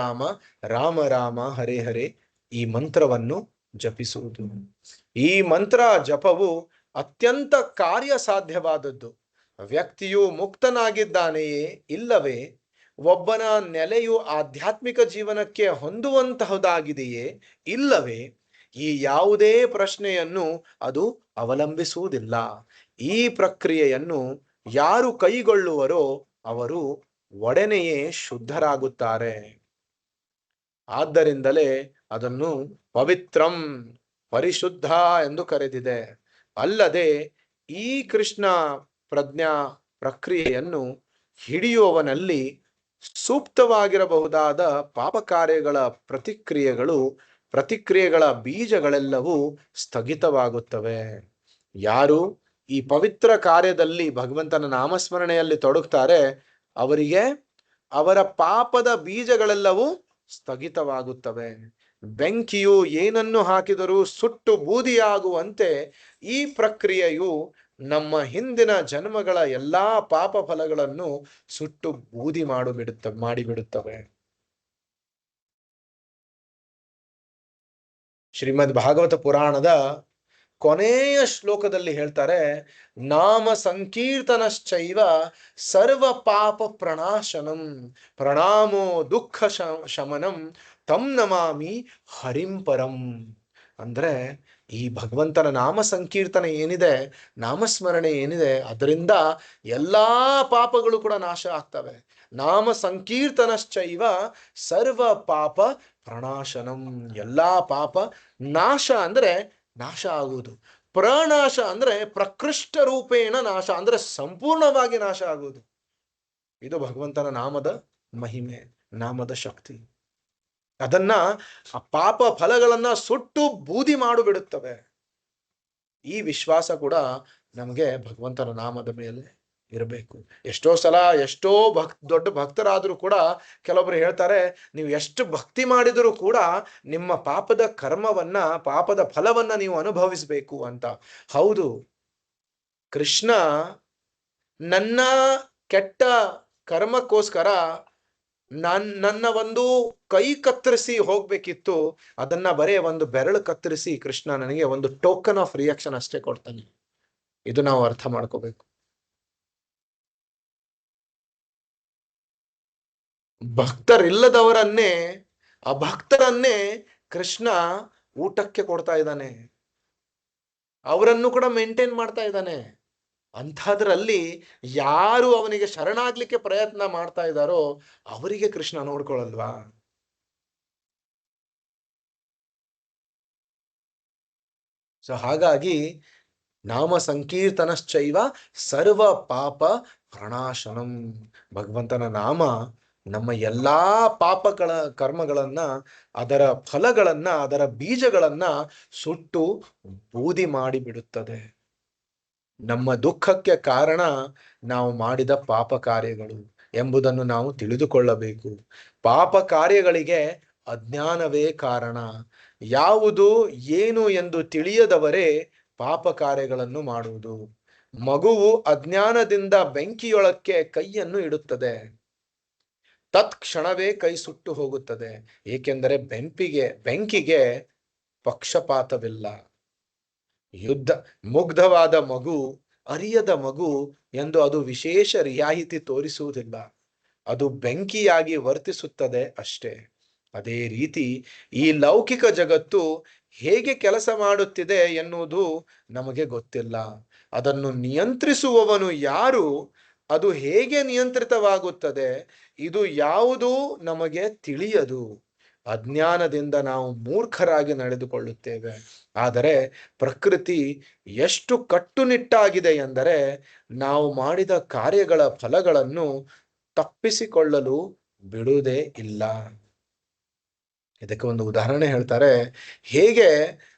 ರಾಮ ರಾಮ ಹರೇ ಹರೇ, ಈ ಮಂತ್ರವನ್ನು ಜಪಿಸುವುದು. ಈ ಮಂತ್ರ ಜಪವು ಅತ್ಯಂತ ಕಾರ್ಯಸಾಧ್ಯವಾದದ್ದು. ವ್ಯಕ್ತಿಯು ಮುಕ್ತನಾಗಿದ್ದಾನೆಯೇ ಇಲ್ಲವೇ, ಒಬ್ಬನ ನೆಲೆಯು ಆಧ್ಯಾತ್ಮಿಕ ಜೀವನಕ್ಕೆ ಹೊಂದುವಂತಹದಾಗಿದೆಯೇ ಇಲ್ಲವೇ, ಈ ಯಾವುದೇ ಪ್ರಶ್ನೆಯನ್ನು ಅದು ಅವಲಂಬಿಸುವುದಿಲ್ಲ. ಈ ಪ್ರಕ್ರಿಯೆಯನ್ನು ಯಾರು ಕೈಗೊಳ್ಳುವರೋ ಅವರು ಒಡನೆಯೇ ಶುದ್ಧರಾಗುತ್ತಾರೆ. ಆದ್ದರಿಂದಲೇ ಅದನ್ನು ಪವಿತ್ರಂ, ಪರಿಶುದ್ಧ ಎಂದು ಕರೆದಿದೆ. ಅಲ್ಲದೆ ಈ ಕೃಷ್ಣ ಪ್ರಜ್ಞಾ ಪ್ರಕ್ರಿಯೆಯನ್ನು ಹಿಡಿಯುವವನಲ್ಲಿ ಸೂಕ್ತವಾಗಿರಬಹುದಾದ ಪಾಪ ಕಾರ್ಯಗಳ ಪ್ರತಿಕ್ರಿಯೆಗಳ ಬೀಜಗಳೆಲ್ಲವೂ ಸ್ಥಗಿತವಾಗುತ್ತವೆ. ಯಾರು ಈ ಪವಿತ್ರ ಕಾರ್ಯದಲ್ಲಿ ಭಗವಂತನ ನಾಮಸ್ಮರಣೆಯಲ್ಲಿ ತೊಡಗುತ್ತಾರೆ, ಅವರಿಗೆ ಅವರ ಪಾಪದ ಬೀಜಗಳೆಲ್ಲವೂ ಸ್ಥಗಿತವಾಗುತ್ತವೆ. ಬೆಂಕಿಯು ಏನನ್ನು ಹಾಕಿದರೂ ಸುಟ್ಟು ಬೂದಿಯಾಗುವಂತೆ ಈ ಪ್ರಕ್ರಿಯೆಯು ನಮ್ಮ ಹಿಂದಿನ ಜನ್ಮಗಳ ಎಲ್ಲಾ ಪಾಪ ಫಲಗಳನ್ನು ಸುಟ್ಟು ಬೂದಿ ಮಾಡಿಬಿಡುತ್ತವೆ. ಶ್ರೀಮದ್ ಭಾಗವತ ಪುರಾಣದ ಕೊನೆಯ ಶ್ಲೋಕದಲ್ಲಿ ಹೇಳ್ತಾರೆ, ನಾಮ ಸಂಕೀರ್ತನಶ್ಚೈವ ಸರ್ವ ಪಾಪ ಪ್ರಣಾಶನಂ ಪ್ರಣಾಮೋ ದುಃಖ ಶಮನಂ ತಂ ನಮಾಮಿ ಹರಿಂಪರಂ. ಅಂದ್ರೆ ಈ ಭಗವಂತನ ನಾಮ ಸಂಕೀರ್ತನೆ ಏನಿದೆ, ನಾಮಸ್ಮರಣೆ ಏನಿದೆ, ಅದರಿಂದ ಎಲ್ಲಾ ಪಾಪಗಳು ಕೂಡ ನಾಶ ಆಗ್ತವೆ. ನಾಮ ಸಂಕೀರ್ತನಶ್ಚೈವ ಸರ್ವ ಪಾಪ ಪ್ರಣಾಶನಂ, ಎಲ್ಲಾ ಪಾಪ ನಾಶ ಅಂದ್ರೆ ನಾಶ ಆಗುವುದು. ಪ್ರನಾಶ ಅಂದ್ರೆ ಪ್ರಕೃಷ್ಟ ರೂಪೇಣ ನಾಶ, ಅಂದ್ರೆ ಸಂಪೂರ್ಣವಾಗಿ ನಾಶ ಆಗುವುದು. ಇದು ಭಗವಂತನ ನಾಮದ ಮಹಿಮೆ, ನಾಮದ ಶಕ್ತಿ. ಅದನ್ನ ಆ ಪಾಪ ಫಲಗಳನ್ನ ಸುಟ್ಟು ಬೂದಿ ಮಾಡಿಬಿಡುತ್ತವೆ. ಈ ವಿಶ್ವಾಸ ಕೂಡ ನಮಗೆ ಭಗವಂತನ ನಾಮದ ಮೇಲೆ ಇರಬೇಕು. ಎಷ್ಟೋ ಸಲ ಎಷ್ಟೋ ದೊಡ್ಡ ಭಕ್ತರಾದ್ರೂ ಕೂಡ ಕೆಲವೊಬ್ರು ಹೇಳ್ತಾರೆ, ನೀವು ಎಷ್ಟು ಭಕ್ತಿ ಮಾಡಿದರೂ ಕೂಡ ನಿಮ್ಮ ಪಾಪದ ಕರ್ಮವನ್ನ, ಪಾಪದ ಫಲವನ್ನ ನೀವು ಅನುಭವಿಸಬೇಕು ಅಂತ. ಹೌದು, ಕೃಷ್ಣ ನನ್ನ ಕೆಟ್ಟ ಕರ್ಮಕ್ಕೋಸ್ಕರ ನನ್ನ ಒಂದು ಕೈ ಕತ್ತರಿಸಿ ಹೋಗ್ಬೇಕಿತ್ತು, ಅದನ್ನ ಬರೇ ಒಂದು ಬೆರಳು ಕತ್ತರಿಸಿ ಕೃಷ್ಣ ನನಗೆ ಒಂದು ಟೋಕನ್ ಆಫ್ ರಿಯಾಕ್ಷನ್ ಅಷ್ಟೇ ಕೊಡ್ತಾನೆ. ಇದು ನಾವು ಅರ್ಥ ಮಾಡ್ಕೋಬೇಕು. ಭಕ್ತರಿಲ್ಲದವರನ್ನೇ, ಅಭಕ್ತರನ್ನೇ ಕೃಷ್ಣ ಊಟಕ್ಕೆ ಕೊಡ್ತಾ ಇದ್ದಾನೆ, ಅವರನ್ನು ಕೂಡ ಮೇಂಟೈನ್ ಮಾಡ್ತಾ ಇದ್ದಾನೆ. ಅಂಥದ್ರಲ್ಲಿ ಯಾರು ಅವನಿಗೆ ಶರಣಾಗ್ಲಿಕ್ಕೆ ಪ್ರಯತ್ನ ಮಾಡ್ತಾ ಇದ್ದಾರೋ ಅವರಿಗೆ ಕೃಷ್ಣ ನೋಡ್ಕೊಳಲ್ವಾ? ಸೊ ಹಾಗಾಗಿ ನಾಮ ಸಂಕೀರ್ತನಶ್ಚೈವ ಸರ್ವ ಪಾಪ ಪ್ರಣಾಶನಂ, ಭಗವಂತನ ನಾಮ ನಮ್ಮ ಎಲ್ಲಾ ಪಾಪಗಳ ಕರ್ಮಗಳನ್ನ, ಅದರ ಫಲಗಳನ್ನ, ಅದರ ಬೀಜಗಳನ್ನ ಸುಟ್ಟು ಬೂದಿ ಮಾಡಿಬಿಡುತ್ತದೆ. ನಮ್ಮ ದುಃಖಕ್ಕೆ ಕಾರಣ ನಾವು ಮಾಡಿದ ಪಾಪ ಕಾರ್ಯಗಳು ಎಂಬುದನ್ನು ನಾವು ತಿಳಿದುಕೊಳ್ಳಬೇಕು. ಪಾಪ ಕಾರ್ಯಗಳಿಗೆ ಅಜ್ಞಾನವೇ ಕಾರಣ. ಯಾವುದು ಏನು ಎಂದು ತಿಳಿಯದವರೇ ಪಾಪ ಕಾರ್ಯಗಳನ್ನು ಮಾಡುವುದು. ಮಗುವು ಅಜ್ಞಾನದಿಂದ ಬೆಂಕಿಯೊಳಕ್ಕೆ ಕೈಯನ್ನು ಇಡುತ್ತದೆ, ತತ್ಕ್ಷಣವೇ ಕೈ ಸುಟ್ಟು ಹೋಗುತ್ತದೆ. ಏಕೆಂದರೆ ಬೆಂಕಿಗೆ ಪಕ್ಷಪಾತವಿಲ್ಲ. ಮುಗ್ಧವಾದ ಮಗು, ಅರಿಯದ ಮಗು ಎಂದು ಅದು ವಿಶೇಷ ರಿಯಾಯಿತಿ ತೋರಿಸುವುದಿಲ್ಲ, ಅದು ಬೆಂಕಿಯಾಗಿ ವರ್ತಿಸುತ್ತದೆ ಅಷ್ಟೇ. ಅದೇ ರೀತಿ ಈ ಲೌಕಿಕ ಜಗತ್ತು ಹೇಗೆ ಕೆಲಸ ಮಾಡುತ್ತಿದೆ ಎನ್ನುವುದು ನಮಗೆ ಗೊತ್ತಿಲ್ಲ. ಅದನ್ನು ನಿಯಂತ್ರಿಸುವವನು ಯಾರು, ಅದು ಹೇಗೆ ನಿಯಂತ್ರಿತವಾಗುತ್ತದೆ, ಇದು ಯಾವುದು ನಮಗೆ ತಿಳಿಯದು. ಅಜ್ಞಾನದಿಂದ ನಾವು ಮೂರ್ಖರಾಗಿ ನಡೆದುಕೊಳ್ಳುತ್ತೇವೆ. ಆದರೆ ಪ್ರಕೃತಿ ಎಷ್ಟು ಕಟ್ಟುನಿಟ್ಟಾಗಿದೆ ಎಂದರೆ ನಾವು ಮಾಡಿದ ಕಾರ್ಯಗಳ ಫಲಗಳನ್ನು ತಪ್ಪಿಸಿಕೊಳ್ಳಲು ಬಿಡುವುದೇ ಇಲ್ಲ. ಇದಕ್ಕೆ ಒಂದು ಉದಾಹರಣೆ ಹೇಳ್ತಾರೆ. ಹೇಗೆ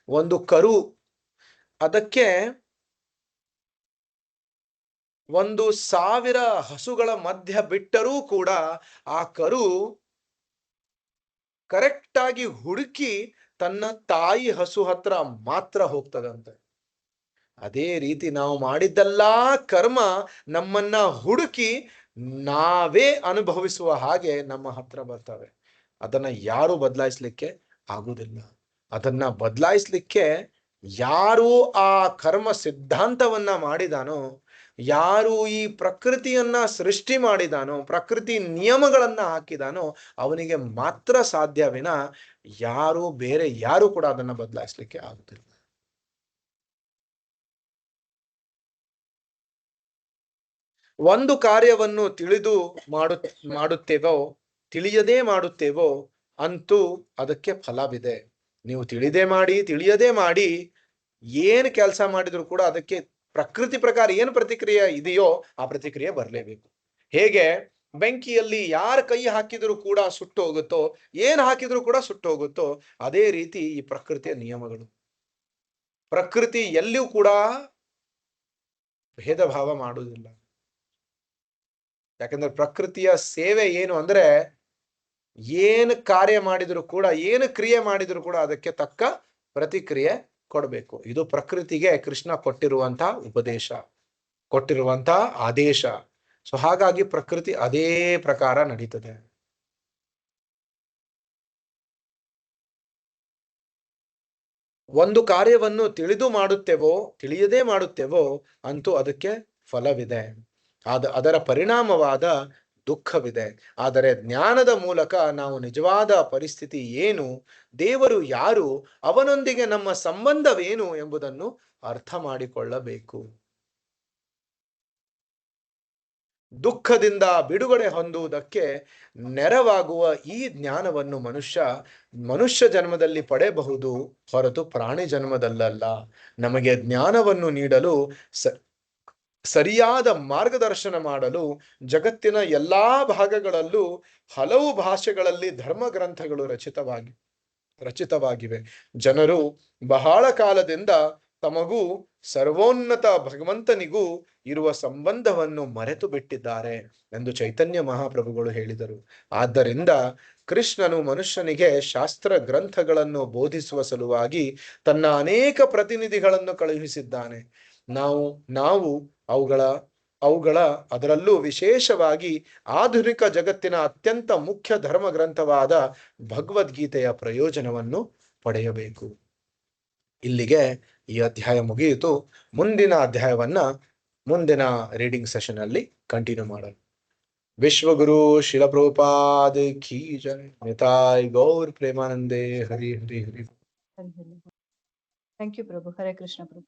ಒಂದು ಕರು, ಅದಕ್ಕೆ 1,000 ಹಸುಗಳ ಮಧ್ಯ ಬಿಟ್ಟರೂ ಕೂಡ ಆ ಕರು ಕರೆಕ್ಟ್ ಆಗಿ ಹುಡುಕಿ ತನ್ನ ತಾಯಿ ಹಸು ಹತ್ರ ಮಾತ್ರ ಹೋಗ್ತದಂತೆ. ಅದೇ ರೀತಿ ನಾವು ಮಾಡಿದ್ದೆಲ್ಲಾ ಕರ್ಮ ನಮ್ಮನ್ನ ಹುಡುಕಿ ನಾವೇ ಅನುಭವಿಸುವ ಹಾಗೆ ನಮ್ಮ ಹತ್ರ ಬರ್ತವೆ. ಅದನ್ನ ಯಾರು ಬದಲಾಯಿಸ್ಲಿಕ್ಕೆ ಆಗುವುದಿಲ್ಲ. ಅದನ್ನ ಬದಲಾಯಿಸ್ಲಿಕ್ಕೆ ಯಾರು ಆ ಕರ್ಮ ಸಿದ್ಧಾಂತವನ್ನ ಮಾಡಿದಾನೋ ಯಾರು ಈ ಪ್ರಕೃತಿಯನ್ನ ಸೃಷ್ಟಿ ಮಾಡಿದಾನೋ, ಪ್ರಕೃತಿ ನಿಯಮಗಳನ್ನ ಹಾಕಿದಾನೋ ಅವನಿಗೆ ಮಾತ್ರ ಸಾಧ್ಯ ವಿನ ಬೇರೆ ಯಾರು ಕೂಡ ಅದನ್ನ ಬದಲಾಯಿಸ್ಲಿಕ್ಕೆ ಆಗುತ್ತಿಲ್ಲ. ಒಂದು ಕಾರ್ಯವನ್ನು ಮಾಡುತ್ತೇವೋ ತಿಳಿಯದೇ ಮಾಡುತ್ತೇವೋ ಅಂತೂ ಅದಕ್ಕೆ ಫಲವಿದೆ. ನೀವು ತಿಳಿಯದೇ ಮಾಡಿ ಏನ್ ಕೆಲಸ ಮಾಡಿದ್ರು ಕೂಡ ಅದಕ್ಕೆ ಪ್ರಕೃತಿ ಪ್ರಕಾರ ಏನು ಪ್ರತಿಕ್ರಿಯೆ ಇದೆಯೋ ಆ ಪ್ರತಿಕ್ರಿಯೆ ಬರಲೇಬೇಕು. ಹೇಗೆ ಬೆಂಕಿಯಲ್ಲಿ ಯಾರ ಕೈ ಹಾಕಿದ್ರು ಕೂಡ ಸುಟ್ಟು ಹೋಗುತ್ತೋ, ಏನ್ ಹಾಕಿದ್ರು ಕೂಡ ಸುಟ್ಟು ಹೋಗುತ್ತೋ, ಅದೇ ರೀತಿ ಈ ಪ್ರಕೃತಿಯ ನಿಯಮಗಳು. ಪ್ರಕೃತಿ ಎಲ್ಲಿಯೂ ಕೂಡ ಭೇದ ಭಾವ ಮಾಡುವುದಿಲ್ಲ. ಯಾಕಂದ್ರೆ ಪ್ರಕೃತಿಯ ಸೇವೆ ಏನು ಅಂದ್ರೆ ಏನು ಕಾರ್ಯ ಮಾಡಿದ್ರು ಕೂಡ, ಏನು ಕ್ರಿಯೆ ಮಾಡಿದ್ರು ಕೂಡ ಅದಕ್ಕೆ ತಕ್ಕ ಪ್ರತಿಕ್ರಿಯೆ ಕೊಡಬೇಕು. ಇದು ಪ್ರಕೃತಿಗೆ ಕೃಷ್ಣ ಕೊಟ್ಟಿರುವಂತ ಉಪದೇಶ, ಕೊಟ್ಟಿರುವಂತ ಆದೇಶ. ಸೊ ಹಾಗಾಗಿ ಪ್ರಕೃತಿ ಅದೇ ಪ್ರಕಾರ ನಡೀತದೆ. ಒಂದು ಕಾರ್ಯವನ್ನು ತಿಳಿಯದೇ ಮಾಡುತ್ತೇವೋ ಅಂತೂ ಅದಕ್ಕೆ ಫಲವಿದೆ, ಅದರ ಪರಿಣಾಮವಾದ ದುಃಖವಿದೆ. ಆದರೆ ಜ್ಞಾನದ ಮೂಲಕ ನಾವು ನಿಜವಾದ ಪರಿಸ್ಥಿತಿ ಏನು, ದೇವರು ಯಾರು, ಅವನೊಂದಿಗೆ ನಮ್ಮ ಸಂಬಂಧವೇನು ಎಂಬುದನ್ನು ಅರ್ಥ ಮಾಡಿಕೊಳ್ಳಬೇಕು. ದುಃಖದಿಂದ ಬಿಡುಗಡೆ ಹೊಂದುವುದಕ್ಕೆ ನೆರವಾಗುವ ಈ ಜ್ಞಾನವನ್ನು ಮನುಷ್ಯ ಜನ್ಮದಲ್ಲಿ ಪಡೆಯಬಹುದು, ಹೊರತು ಪ್ರಾಣಿ ಜನ್ಮದಲ್ಲ. ನಮಗೆ ಜ್ಞಾನವನ್ನು ನೀಡಲು ಸರಿಯಾದ ಮಾರ್ಗದರ್ಶನ ಮಾಡಲು ಜಗತ್ತಿನ ಎಲ್ಲಾ ಭಾಗಗಳಲ್ಲೂ ಹಲವು ಭಾಷೆಗಳಲ್ಲಿ ಧರ್ಮ ಗ್ರಂಥಗಳು ರಚಿತವಾಗಿವೆ. ಜನರು ಬಹಳ ಕಾಲದಿಂದ ತಮಗೂ ಸರ್ವೋನ್ನತ ಭಗವಂತನಿಗೂ ಇರುವ ಸಂಬಂಧವನ್ನು ಮರೆತು ಬಿಟ್ಟಿದ್ದಾರೆ ಎಂದು ಚೈತನ್ಯ ಮಹಾಪ್ರಭುಗಳು ಹೇಳಿದರು. ಆದ್ದರಿಂದ ಕೃಷ್ಣನು ಮನುಷ್ಯನಿಗೆ ಶಾಸ್ತ್ರ ಗ್ರಂಥಗಳನ್ನು ಬೋಧಿಸುವ ಸಲುವಾಗಿ ತನ್ನ ಅನೇಕ ಪ್ರತಿನಿಧಿಗಳನ್ನು ಕಳುಹಿಸಿದ್ದಾನೆ. ನಾವು ಅವುಗಳ ಅದರಲ್ಲೂ ವಿಶೇಷವಾಗಿ ಆಧುನಿಕ ಜಗತ್ತಿನ ಅತ್ಯಂತ ಮುಖ್ಯ ಧರ್ಮ ಗ್ರಂಥವಾದ ಭಗವದ್ಗೀತೆಯ ಪ್ರಯೋಜನವನ್ನು ಪಡೆಯಬೇಕು. ಇಲ್ಲಿಗೆ ಈ ಅಧ್ಯಾಯ ಮುಗಿಯಿತು. ಮುಂದಿನ ಅಧ್ಯಾಯವನ್ನ ಮುಂದಿನ ರೀಡಿಂಗ್ ಸೆಷನ್ ಅಲ್ಲಿ ಕಂಟಿನ್ಯೂ ಮಾಡೋಣ. ವಿಶ್ವಗುರು ಶಿಲ ಪ್ರಭುಪಾದ ಕೀ ಜೈ. ನಿತಾಯ್ ಗೌರ್ ಪ್ರೇಮಾನಂದೇ. ಹರಿ ಹರಿ ಹರಿ. ಥ್ಯಾಂಕ್ ಯು ಪ್ರಭು. ಹರೇ ಕೃಷ್ಣ ಪ್ರಭು.